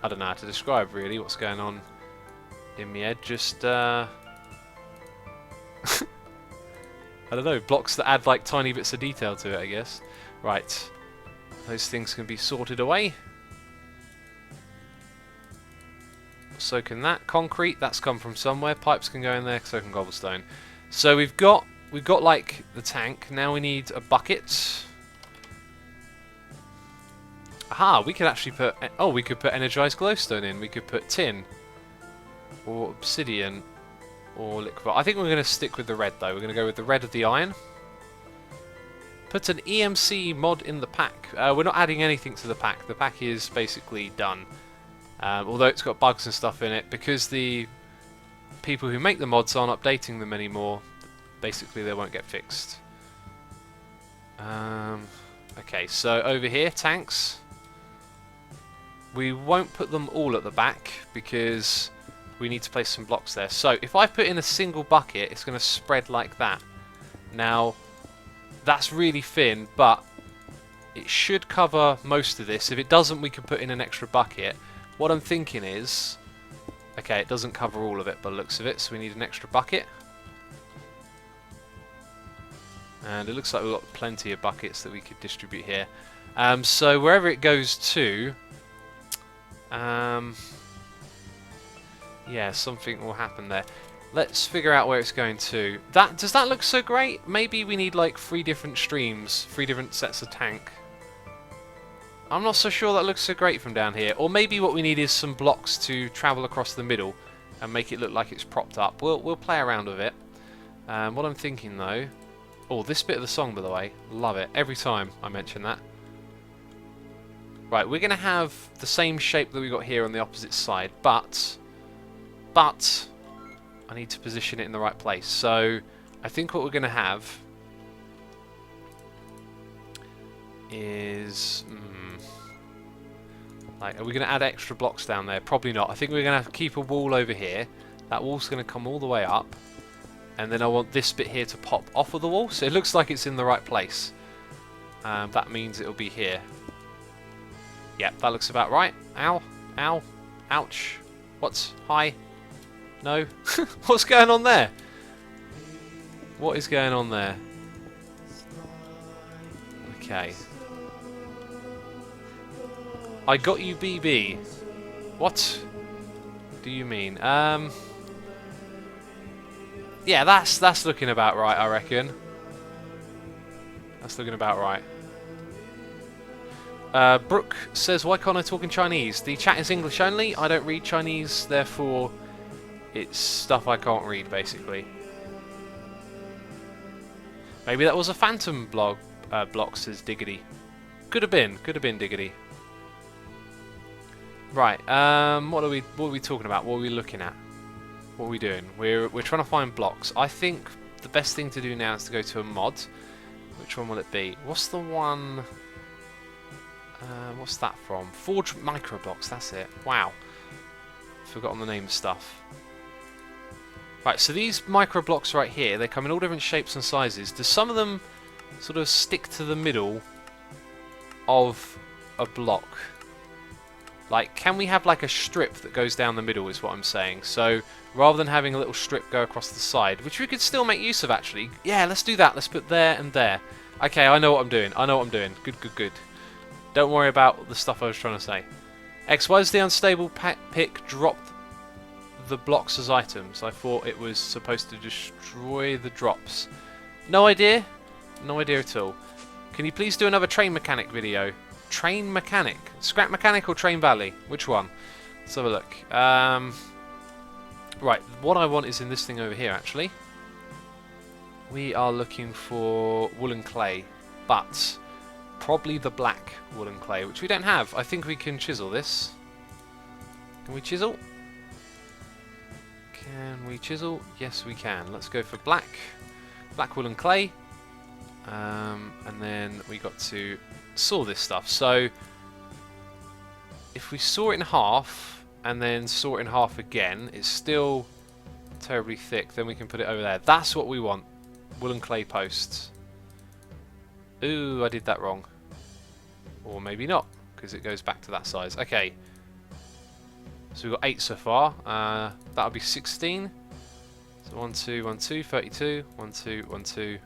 I don't know how to describe really what's going on in my head. Just... I don't know, blocks that add like tiny bits of detail to it, I guess. Right, those things can be sorted away. So can that. Concrete, that's come from somewhere. Pipes can go in there, so can cobblestone. So we've got like the tank. Now we need a bucket. Aha, we could actually put... Oh, we could put energized glowstone in. We could put tin. Or obsidian. Or liquid. I think we're going to stick with the red though. We're going to go with the red of the iron. Put an EMC mod in the pack. We're not adding anything to the pack. The pack is basically done. Although it's got bugs and stuff in it. Because the people who make the mods aren't updating them anymore, basically they won't get fixed. Okay, so over here, tanks. We won't put them all at the back because... we need to place some blocks there. So if I put in a single bucket, it's going to spread like that. Now, that's really thin, but it should cover most of this. If it doesn't, we can put in an extra bucket. What I'm thinking is... okay, it doesn't cover all of it by the looks of it, so we need an extra bucket. And it looks like we've got plenty of buckets that we could distribute here. So wherever it goes to... yeah, something will happen there. Let's figure out where it's going to. Does that look so great? Maybe we need like 3 different streams, 3 different sets of tank. I'm not so sure that looks so great from down here. Or maybe what we need is some blocks to travel across the middle and make it look like it's propped up. We'll play around with it. What I'm thinking though... oh, this bit of the song, by the way. Love it. Every time I mention that. Right, we're going to have the same shape that we got here on the opposite side, but I need to position it in the right place. So I think what we're going to have is... like, are we going to add extra blocks down there? Probably not. I think we're going to have to keep a wall over here. That wall's going to come all the way up. And then I want this bit here to pop off of the wall. So it looks like it's in the right place. That means it'll be here. Yep, that looks about right. Ow. Ow. Ouch. What's... Hi. No. What's going on there? What is going on there? Okay. I got you, BB. What do you mean? Yeah, that's looking about right, I reckon. That's looking about right. Brooke says, why can't I talk in Chinese? The chat is English only. I don't read Chinese, therefore it's stuff I can't read, basically. Maybe that was a phantom block, says Diggity. Could have been Diggity. Right, what are we talking about? What are we looking at? What are we doing? We're trying to find blocks. I think the best thing to do now is to go to a mod. Which one will it be? What's the one... what's that from? Forge micro blocks, that's it. Wow. Forgotten the name of stuff. Right, so these micro blocks right here, they come in all different shapes and sizes. Do some of them sort of stick to the middle of a block? Like, can we have like a strip that goes down the middle is what I'm saying. So, rather than having a little strip go across the side, which we could still make use of actually. Yeah, let's do that. Let's put there and there. Okay, I know what I'm doing. Good. Don't worry about the stuff I was trying to say. X, why does the unstable pick drop the blocks as items? I thought it was supposed to destroy the drops. No idea. No idea at all. Can you please do another train mechanic video? Train mechanic? Scrap mechanic or train valley? Which one? Let's have a look. Right, what I want is in this thing over here actually. We are looking for woolen clay, but probably the black woolen clay, which we don't have. I think we can chisel this. Can we chisel? Can we chisel? Yes, we can. Let's go for black woolen clay. And then we got to saw this stuff. So if we saw it in half and then saw it in half again, it's still terribly thick. Then we can put it over there. That's what we want. Woolen clay posts. Ooh, I did that wrong. Or maybe not, because it goes back to that size. Okay. So we've got 8 so far. That'll be 16. So 1, 2, 1, 2, 32. 1, 2, 1, 2,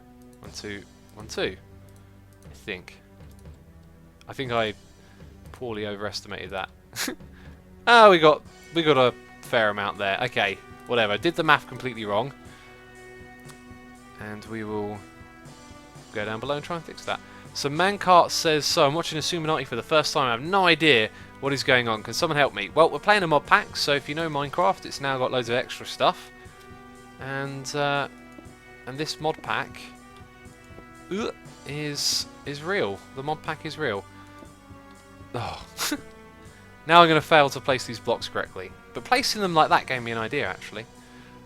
1, 2, 1, 2. I think I poorly overestimated that. Oh, we got a fair amount there. Okay, whatever. Did the math completely wrong. And we will go down below and try and fix that. So Mancart says, so I'm watching Xisuminati for the first time. I have no idea what is going on. Can someone help me? Well, we're playing a mod pack, so if you know Minecraft, it's now got loads of extra stuff. And this mod pack is real. The mod pack is real. Oh. Now I'm going to fail to place these blocks correctly. But placing them like that gave me an idea, actually.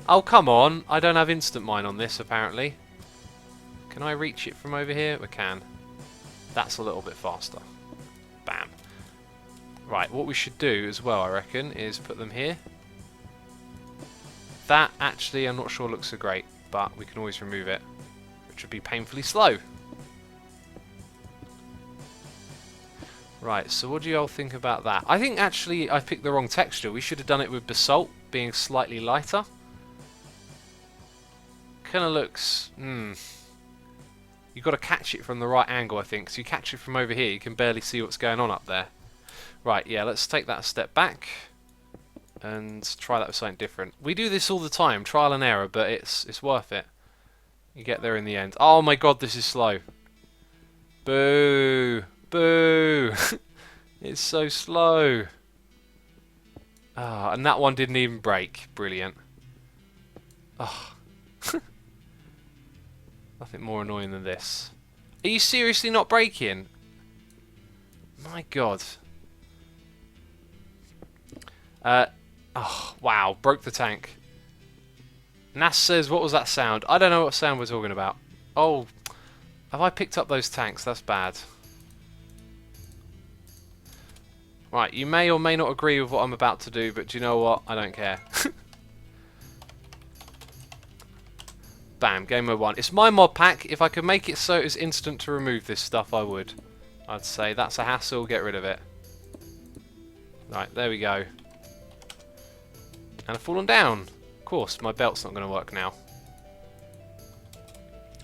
Oh, come on. I don't have instant mine on this, apparently. Can I reach it from over here? We can. That's a little bit faster. Bam. Right, what we should do as well, I reckon, is put them here. That, actually, I'm not sure looks so great, but we can always remove it, which would be painfully slow. Right, so what do you all think about that? I think actually I picked the wrong texture. We should have done it with basalt being slightly lighter. Kind of looks... You've got to catch it from the right angle, I think. So you catch it from over here, you can barely see what's going on up there. Right, yeah, let's take that a step back and try that with something different. We do this all the time, trial and error, but it's worth it. You get there in the end. Oh my god, this is slow. Boo! Boo! It's so slow. Ah, and that one didn't even break. Brilliant. Oh. Nothing more annoying than this. Are you seriously not breaking? My god. Oh, wow. Broke the tank. Nas says, what was that sound? I don't know what sound we're talking about. Oh, have I picked up those tanks? That's bad. Right, you may or may not agree with what I'm about to do, but do you know what? I don't care. Bam, game mode 1. It's my mod pack. If I could make it so it was instant to remove this stuff, I would. I'd say that's a hassle, get rid of it. Right, there we go. And I've fallen down. Of course, my belt's not going to work now.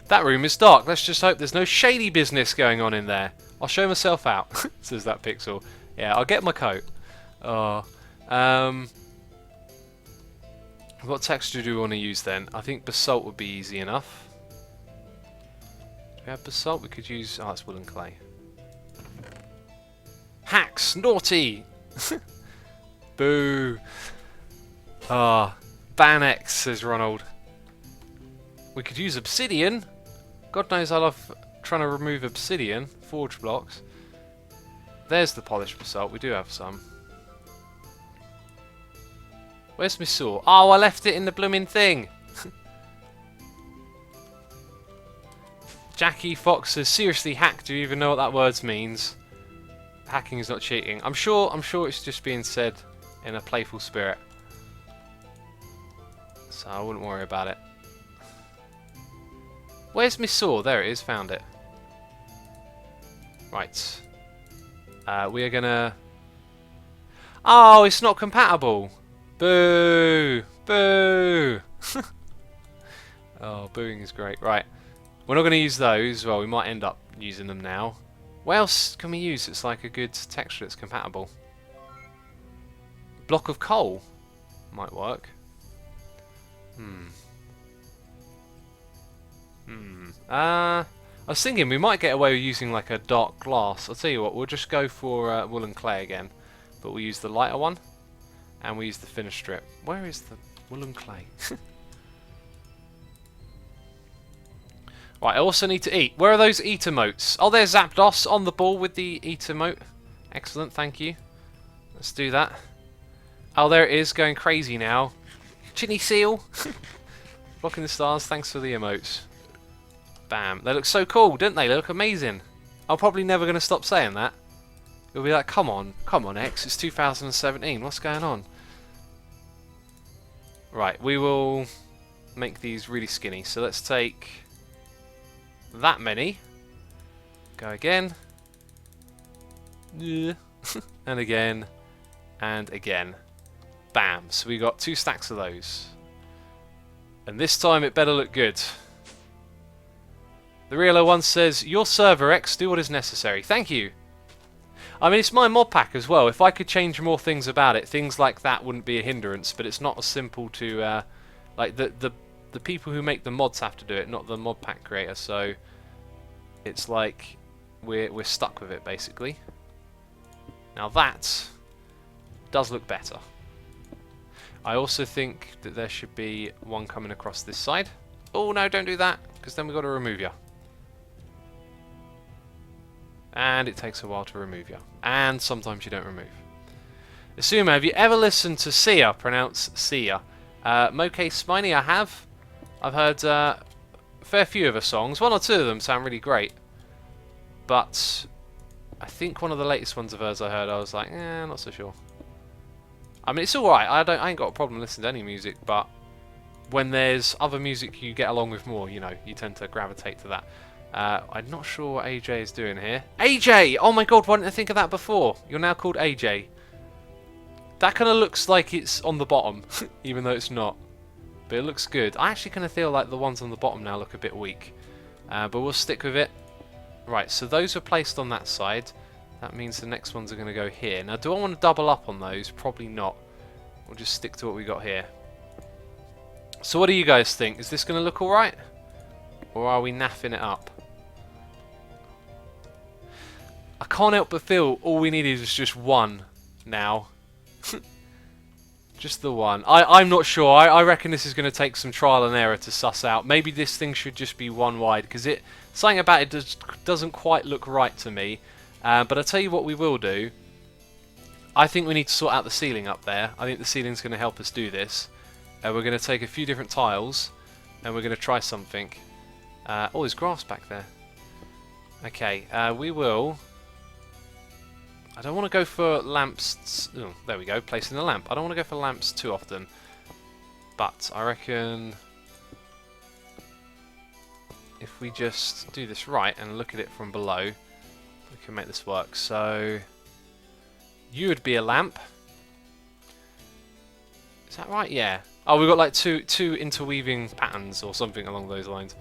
That room is dark. Let's just hope there's no shady business going on in there. I'll show myself out, says that pixel. Yeah, I'll get my coat. What texture do we want to use then? I think basalt would be easy enough. Do we have basalt? We could use... Oh, it's wool and clay. Hacks! Naughty! Boo! Ban X, says Ronald. We could use obsidian. God knows I love trying to remove obsidian. Forge blocks. There's the polished basalt. We do have some. Where's my saw? Oh, I left it in the blooming thing. Jackie Fox says, seriously, hack, do you even know what that word means? Hacking is not cheating. I'm sure it's just being said in a playful spirit. So I wouldn't worry about it. Where's my saw? There it is, found it. Right. We are gonna... Oh, it's not compatible. Boo! Boo! Oh, booing is great. Right. We're not going to use those. Well, we might end up using them now. What else can we use that's like a good texture that's compatible? Block of coal might work. I was thinking we might get away with using like a dark glass. I'll tell you what, we'll just go for wool and clay again. But we'll use the lighter one. And we use the finish strip. Where is the wool and clay? Right, I also need to eat. Where are those eat emotes? Oh, there's Zapdos on the ball with the eat emote. Excellent, thank you. Let's do that. Oh, there it is, going crazy now. Chinny seal. Blocking the stars, thanks for the emotes. Bam. They look so cool, don't they? They look amazing. I'm probably never going to stop saying that. It'll be like, come on, X, it's 2017, what's going on? Right, we will make these really skinny. So let's take that many. Go again. And again. And again. Bam. So we got 2 stacks of those. And this time it better look good. The Realo one says, your server X, do what is necessary. Thank you. I mean, it's my mod pack as well. If I could change more things about it, things like that wouldn't be a hindrance. But it's not as simple to, like the people who make the mods have to do it, not the mod pack creator. So it's like we're stuck with it basically. Now that does look better. I also think that there should be one coming across this side. Oh no, don't do that, because then we've got to remove you. And it takes a while to remove you. And sometimes you don't remove. Asuma, have you ever listened to Sia, pronounced Sia? Moke Spiny, I have. I've heard a fair few of her songs. 1 or 2 of them sound really great. But I think one of the latest ones of hers I heard, I was like, not so sure. I mean, it's alright. I ain't got a problem listening to any music, but when there's other music you get along with more, you know, you tend to gravitate to that. I'm not sure what AJ is doing here. AJ! Oh my god, why didn't I think of that before? You're now called AJ. That kind of looks like it's on the bottom, even though it's not. But it looks good. I actually kind of feel like the ones on the bottom now look a bit weak. But we'll stick with it. Right, so those are placed on that side. That means the next ones are going to go here. Now, do I want to double up on those? Probably not. We'll just stick to what we got here. So what do you guys think? Is this going to look alright? Or are we naffing it up? I can't help but feel all we needed is just one now. Just the one. I'm not sure. I reckon this is going to take some trial and error to suss out. Maybe this thing should just be one wide, because something about it doesn't quite look right to me. But I'll tell you what we will do. I think we need to sort out the ceiling up there. I think the ceiling's going to help us do this. We're going to take a few different tiles and we're going to try something. Oh, there's grass back there. Okay, we will... I don't want to go for lamps. Oh, there we go, placing the lamp. I don't want to go for lamps too often. But I reckon if we just do this right and look at it from below, we can make this work. So you would be a lamp. Is that right? Yeah. Oh, we've got like two interweaving patterns or something along those lines.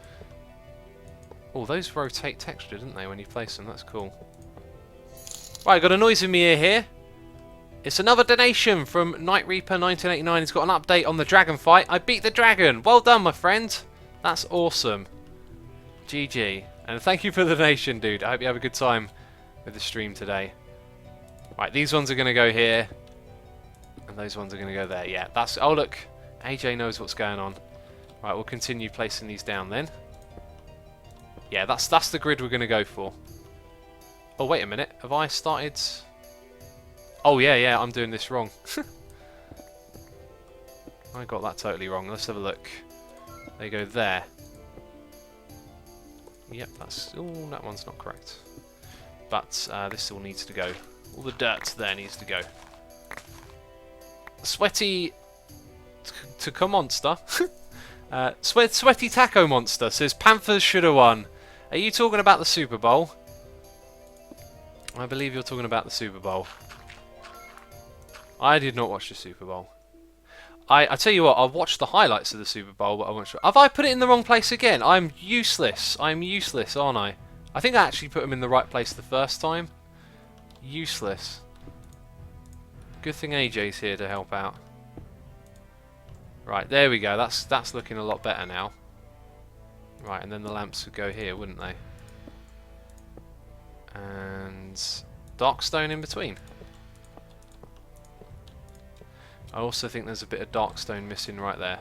Oh, those rotate texture, didn't they, when you place them? That's cool. Right, got a noise in my ear here. It's another donation from Night Reaper 1989. He's got an update on the dragon fight. I beat the dragon. Well done, my friend. That's awesome. GG. And thank you for the donation, dude. I hope you have a good time with the stream today. Right, these ones are going to go here. And those ones are going to go there. Yeah, that's... Oh, look. AJ knows what's going on. Right, we'll continue placing these down then. Yeah, that's the grid we're going to go for. Oh, wait a minute. Have I started... Oh, yeah, I'm doing this wrong. I got that totally wrong. Let's have a look. They go there. Yep, that's... Oh, that one's not correct. But this all needs to go. All the dirt there needs to go. Sweaty... Taco Monster? Sweaty Taco Monster says, Panthers should have won. Are you talking about the Super Bowl? I believe you're talking about the Super Bowl. I did not watch the Super Bowl. I tell you what, I've watched the highlights of the Super Bowl, but I wasn't sure. Have I put it in the wrong place again? I'm useless. I'm useless, aren't I? I think I actually put them in the right place the first time. Useless. Good thing AJ's here to help out. Right, there we go. That's looking a lot better now. Right, and then the lamps would go here, wouldn't they? And dark stone in between. I also think there's a bit of dark stone missing right there.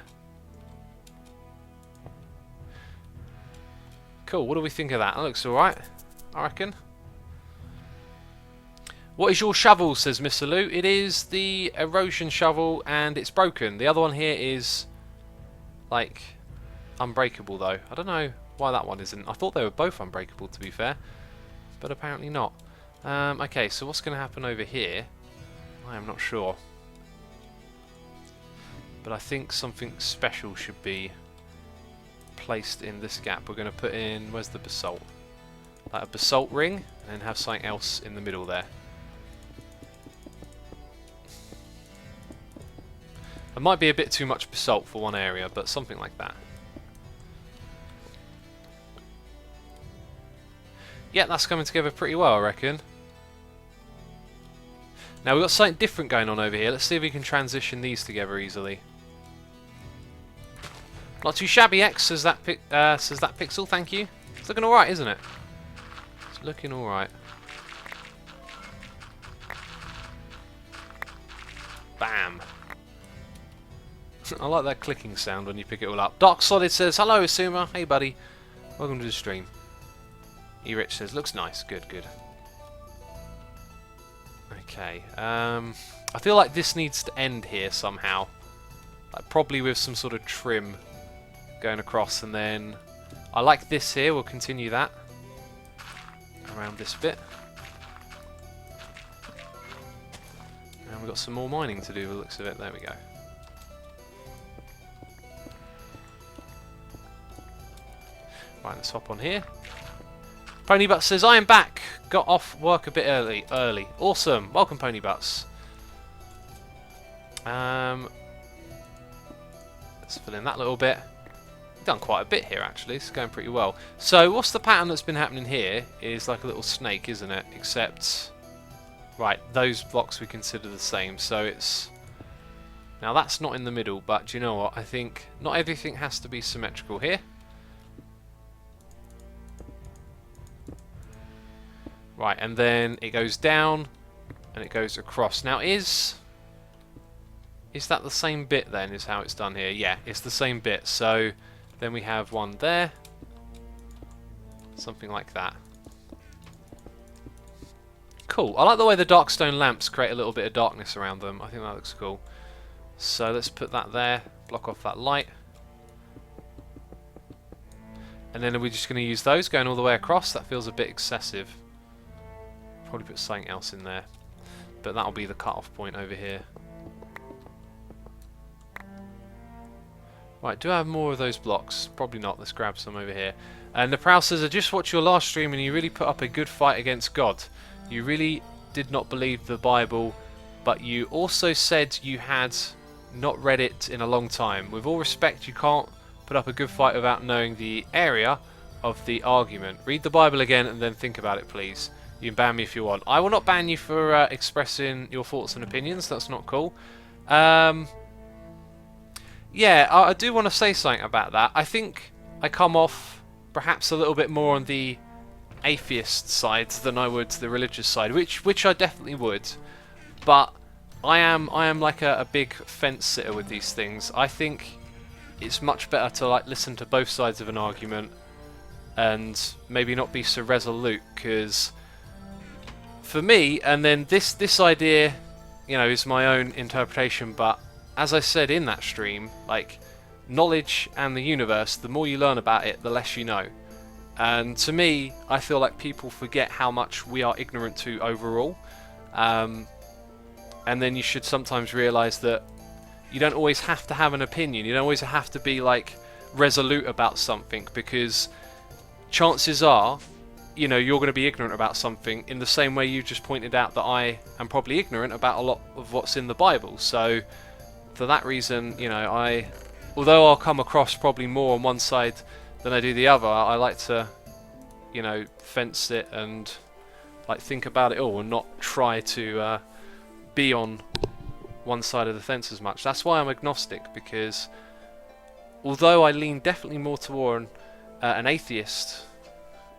Cool, what do we think of that? That looks alright, I reckon. What is your shovel, says Mr. Lou? It is the erosion shovel and it's broken. The other one here is like unbreakable though. I don't know why that one isn't. I thought they were both unbreakable to be fair, but apparently not. Okay, so what's going to happen over here? I am not sure. But I think something special should be placed in this gap. We're going to put in, where's the basalt? Like a basalt ring, and then have something else in the middle there. It might be a bit too much basalt for one area, but something like that. Yeah, that's coming together pretty well, I reckon. Now we've got something different going on over here. Let's see if we can transition these together easily. Not too shabby, X, says that pixel, thank you. It's looking alright, isn't it? It's looking alright. Bam. I like that clicking sound when you pick it all up. Dark Solid says, hello, Asuma. Hey, buddy. Welcome to the stream. E-Rich says, looks nice. Good, good. Okay. I feel like this needs to end here somehow. Like probably with some sort of trim going across, and then I like this here. We'll continue that around this bit. And we've got some more mining to do by the looks of it. There we go. Right, let's hop on here. Ponybutts says, I am back. Got off work a bit early. Awesome. Welcome, Ponybutts. Let's fill in that little bit. We've done quite a bit here, actually. It's going pretty well. So, what's the pattern that's been happening here? Is like a little snake, isn't it? Except, right, those blocks we consider the same. So it's... Now, that's not in the middle, but do you know what? I think not everything has to be symmetrical here. Right, and then it goes down and it goes across. Now, is that the same bit then, is how it's done here? Yeah, it's the same bit. So then we have one there. Something like that. Cool. I like the way the dark stone lamps create a little bit of darkness around them. I think that looks cool. So let's put that there. Block off that light. And then are we just going to use those going all the way across? That feels a bit excessive. Probably put something else in there. but that'll be the cut-off point over here. Right, do I have more of those blocks? Probably not. Let's grab some over here. And the Prowl says, I just watched your last stream and you really put up a good fight against God. You really did not believe the Bible, but you also said you had not read it in a long time. With all respect, you can't put up a good fight without knowing the area of the argument. Read the Bible again and then think about it, please. You can ban me if you want. I will not ban you for expressing your thoughts and opinions. That's not cool. Yeah, I do want to say something about that. I think I come off perhaps a little bit more on the atheist side than I would the religious side, which I definitely would. But I am like a big fence sitter with these things. I think it's much better to like listen to both sides of an argument and maybe not be so resolute, because for me, and then this idea, you know, is my own interpretation, but as I said in that stream, like, knowledge and the universe, the more you learn about it, the less you know. And to me, I feel like people forget how much we are ignorant to overall. And then you should sometimes realise that you don't always have to have an opinion. You don't always have to be, like, resolute about something, because chances are, you know, you're going to be ignorant about something in the same way you just pointed out that I am probably ignorant about a lot of what's in the Bible. So for that reason, you know, although I'll come across probably more on one side than I do the other, I like to, you know, fence it and like think about it all and not try to be on one side of the fence as much. That's why I'm agnostic, because although I lean definitely more toward an atheist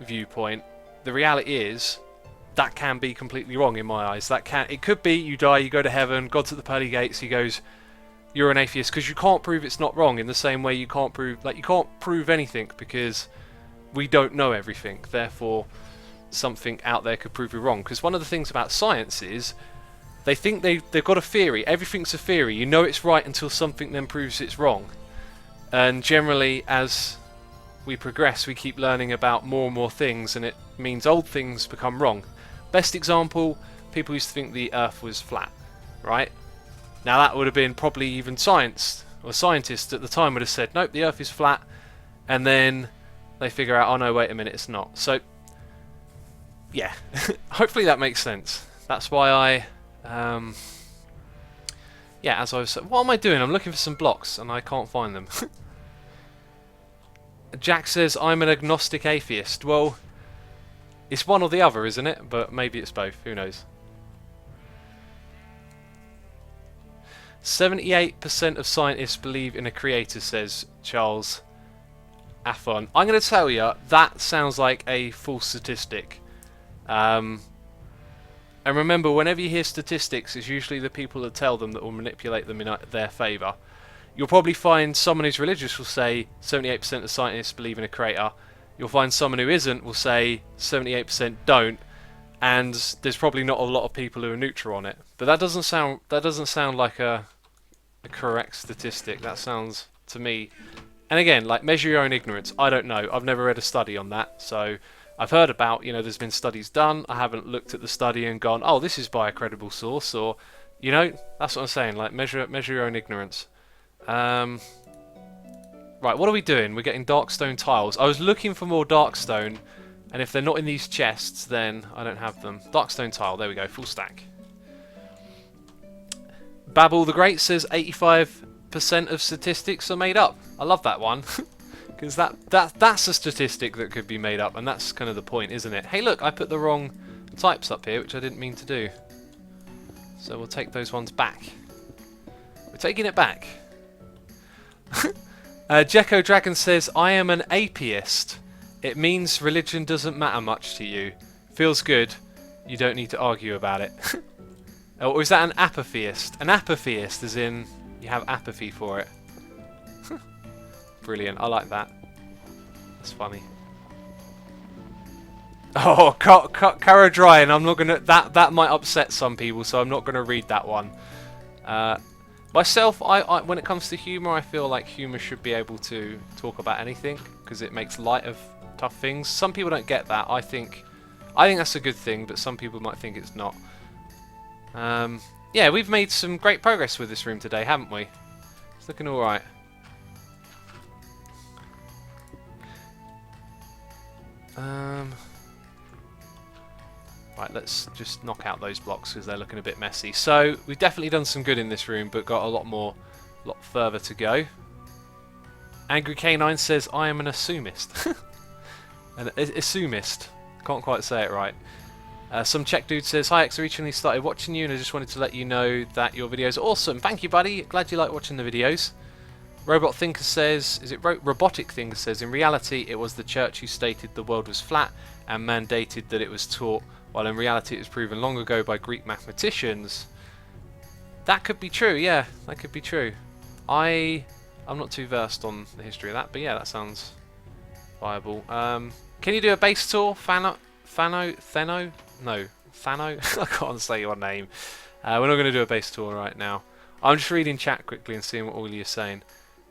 viewpoint, the reality is that can be completely wrong in my eyes. It could be you die, you go to heaven, God's at the pearly gates, he goes, you're an atheist, because you can't prove it's not wrong, in the same way you can't prove anything, because we don't know everything. Therefore, something out there could prove you wrong. Because one of the things about science is they think they've got a theory. Everything's a theory. You know it's right until something then proves it's wrong. And generally, as we progress, we keep learning about more and more things, and it means old things become wrong. Best example, people used to think the Earth was flat, right? Now that would have been probably even science, or scientists at the time would have said, nope, the Earth is flat, and then they figure out, oh no, wait a minute, it's not. So, yeah, hopefully that makes sense. That's why I, yeah, as I was saying, what am I doing? I'm looking for some blocks, and I can't find them. Jack says, I'm an agnostic atheist. Well, it's one or the other, isn't it? But maybe it's both, who knows. 78% of scientists believe in a creator, says Charles Affon. I'm going to tell you, that sounds like a false statistic. And remember, whenever you hear statistics, it's usually the people that tell them that will manipulate them in their favour. You'll probably find someone who's religious will say 78% of scientists believe in a creator. You'll find someone who isn't will say 78% don't. And there's probably not a lot of people who are neutral on it. But that doesn't sound like a correct statistic. That sounds to me, and again, like, measure your own ignorance. I don't know. I've never read a study on that. So I've heard about, you know, there's been studies done. I haven't looked at the study and gone, oh, this is by a credible source, or, you know, that's what I'm saying. Like, measure your own ignorance. Right, what are we doing? We're getting darkstone tiles. I was looking for more darkstone, and if they're not in these chests, then I don't have them. Darkstone tile, there we go, full stack. Babel the Great says 85% of statistics are made up. I love that one, because that's a statistic that could be made up, and that's kind of the point, isn't it? Hey look, I put the wrong types up here, which I didn't mean to do. So we'll take those ones back. We're taking it back. Jekko Dragon says, I am an atheist. It means religion doesn't matter much to you. Feels good. You don't need to argue about it. Or is that an apatheist? An apatheist as in you have apathy for it. Brilliant. I like that. That's funny. Oh, Cara Dry, and I'm not gonna. That might upset some people, so I'm not gonna read that one. Myself, I when it comes to humour, I feel like humour should be able to talk about anything because it makes light of tough things. Some people don't get that. I think that's a good thing, but some people might think it's not. Yeah, we've made some great progress with this room today, haven't we? It's looking alright. Right, let's just knock out those blocks because they're looking a bit messy. So, we've definitely done some good in this room, but got a lot further to go. Angry K9 says, I am an assumist. An assumist. Can't quite say it right. Some Czech dude says, hi X, I recently started watching you and I just wanted to let you know that your videos are awesome. Thank you, buddy. Glad you like watching the videos. Robot Thinker says, Robotic Thinker says, in reality it was the church who stated the world was flat and mandated that it was taught, while in reality it was proven long ago by Greek mathematicians. That could be true, yeah, that could be true. I'm not too versed on the history of that, but yeah, that sounds viable. Can you do a base tour? Thano? No, Thano? I can't say your name. We're not going to do a base tour right now. I'm just reading chat quickly and seeing what all you're saying.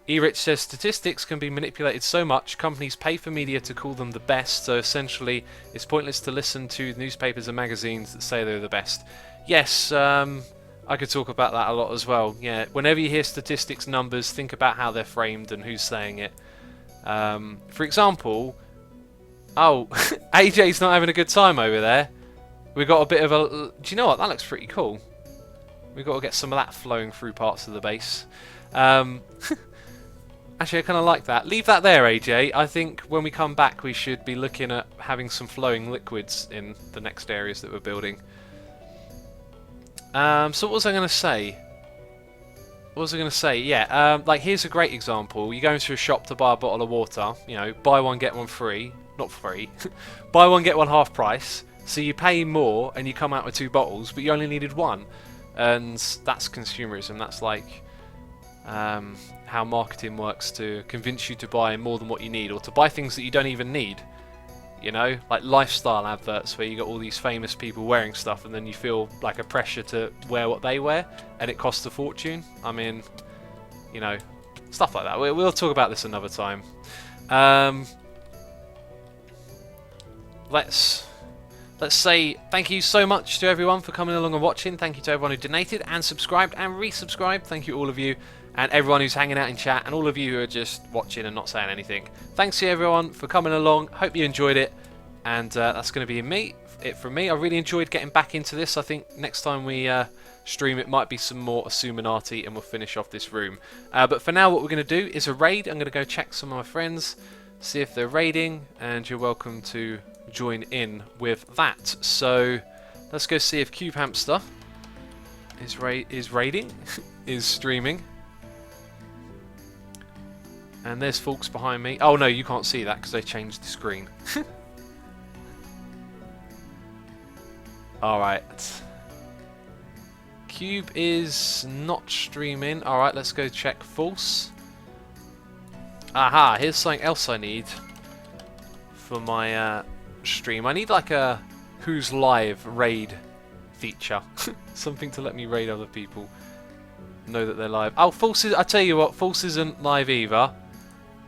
E-Rich says, statistics can be manipulated so much, companies pay for media to call them the best, so essentially it's pointless to listen to newspapers and magazines that say they're the best. Yes, I could talk about that a lot as well. Yeah, whenever you hear statistics, numbers, think about how they're framed and who's saying it. For example, oh, AJ's not having a good time over there. We got a bit of a... Do you know what? That looks pretty cool. We've got to get some of that flowing through parts of the base. Actually, I kind of like that. Leave that there, AJ. I think when we come back, we should be looking at having some flowing liquids in the next areas that we're building. So what was I going to say? What was I going to say? Yeah, like here's a great example. You go into a shop to buy a bottle of water. You know, buy one get one free. Not free. Buy one get one half price. So you pay more and you come out with 2 bottles, but you only needed 1. And that's consumerism. That's like how marketing works to convince you to buy more than what you need, or to buy things that you don't even need. You know, like lifestyle adverts where you got all these famous people wearing stuff and then you feel like a pressure to wear what they wear and it costs a fortune. I mean, you know, stuff like that. We'll talk about this another time. Let's say thank you so much to everyone for coming along and watching. Thank you to everyone who donated and subscribed and resubscribed. Thank you all of you, and everyone who's hanging out in chat, and all of you who are just watching and not saying anything. Thanks to everyone for coming along. Hope you enjoyed it, and that's going to be it from me. I really enjoyed getting back into this. I think next time we stream it might be some more Xisuminati and we'll finish off this room. But for now what we're going to do is a raid. I'm going to go check some of my friends, see if they're raiding, and you're welcome to join in with that. So let's go see if Cube Hamster is raiding, is streaming. And there's Fulks behind me. Oh no, you can't see that because they changed the screen. Alright. Cube is not streaming. Alright, let's go check False. Aha, here's something else I need for my stream. I need like a Who's Live raid feature. Something to let me raid other people. Know that they're live. Oh, False is... I tell you what, False isn't live either.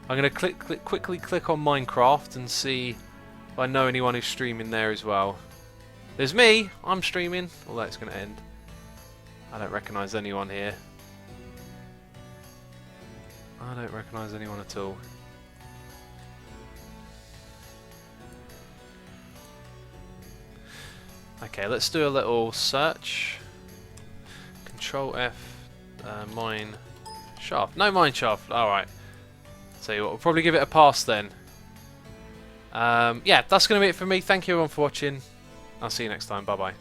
I'm going to quickly click on Minecraft and see if I know anyone who's streaming there as well. There's me. I'm streaming. Although it's going to end. I don't recognise anyone here. I don't recognise anyone at all. Okay, let's do a little search. Control F. Mine shaft. No mine shaft. Alright. Tell you what, we'll probably give it a pass then. Yeah, that's going to be it for me. Thank you everyone for watching. I'll see you next time. Bye bye.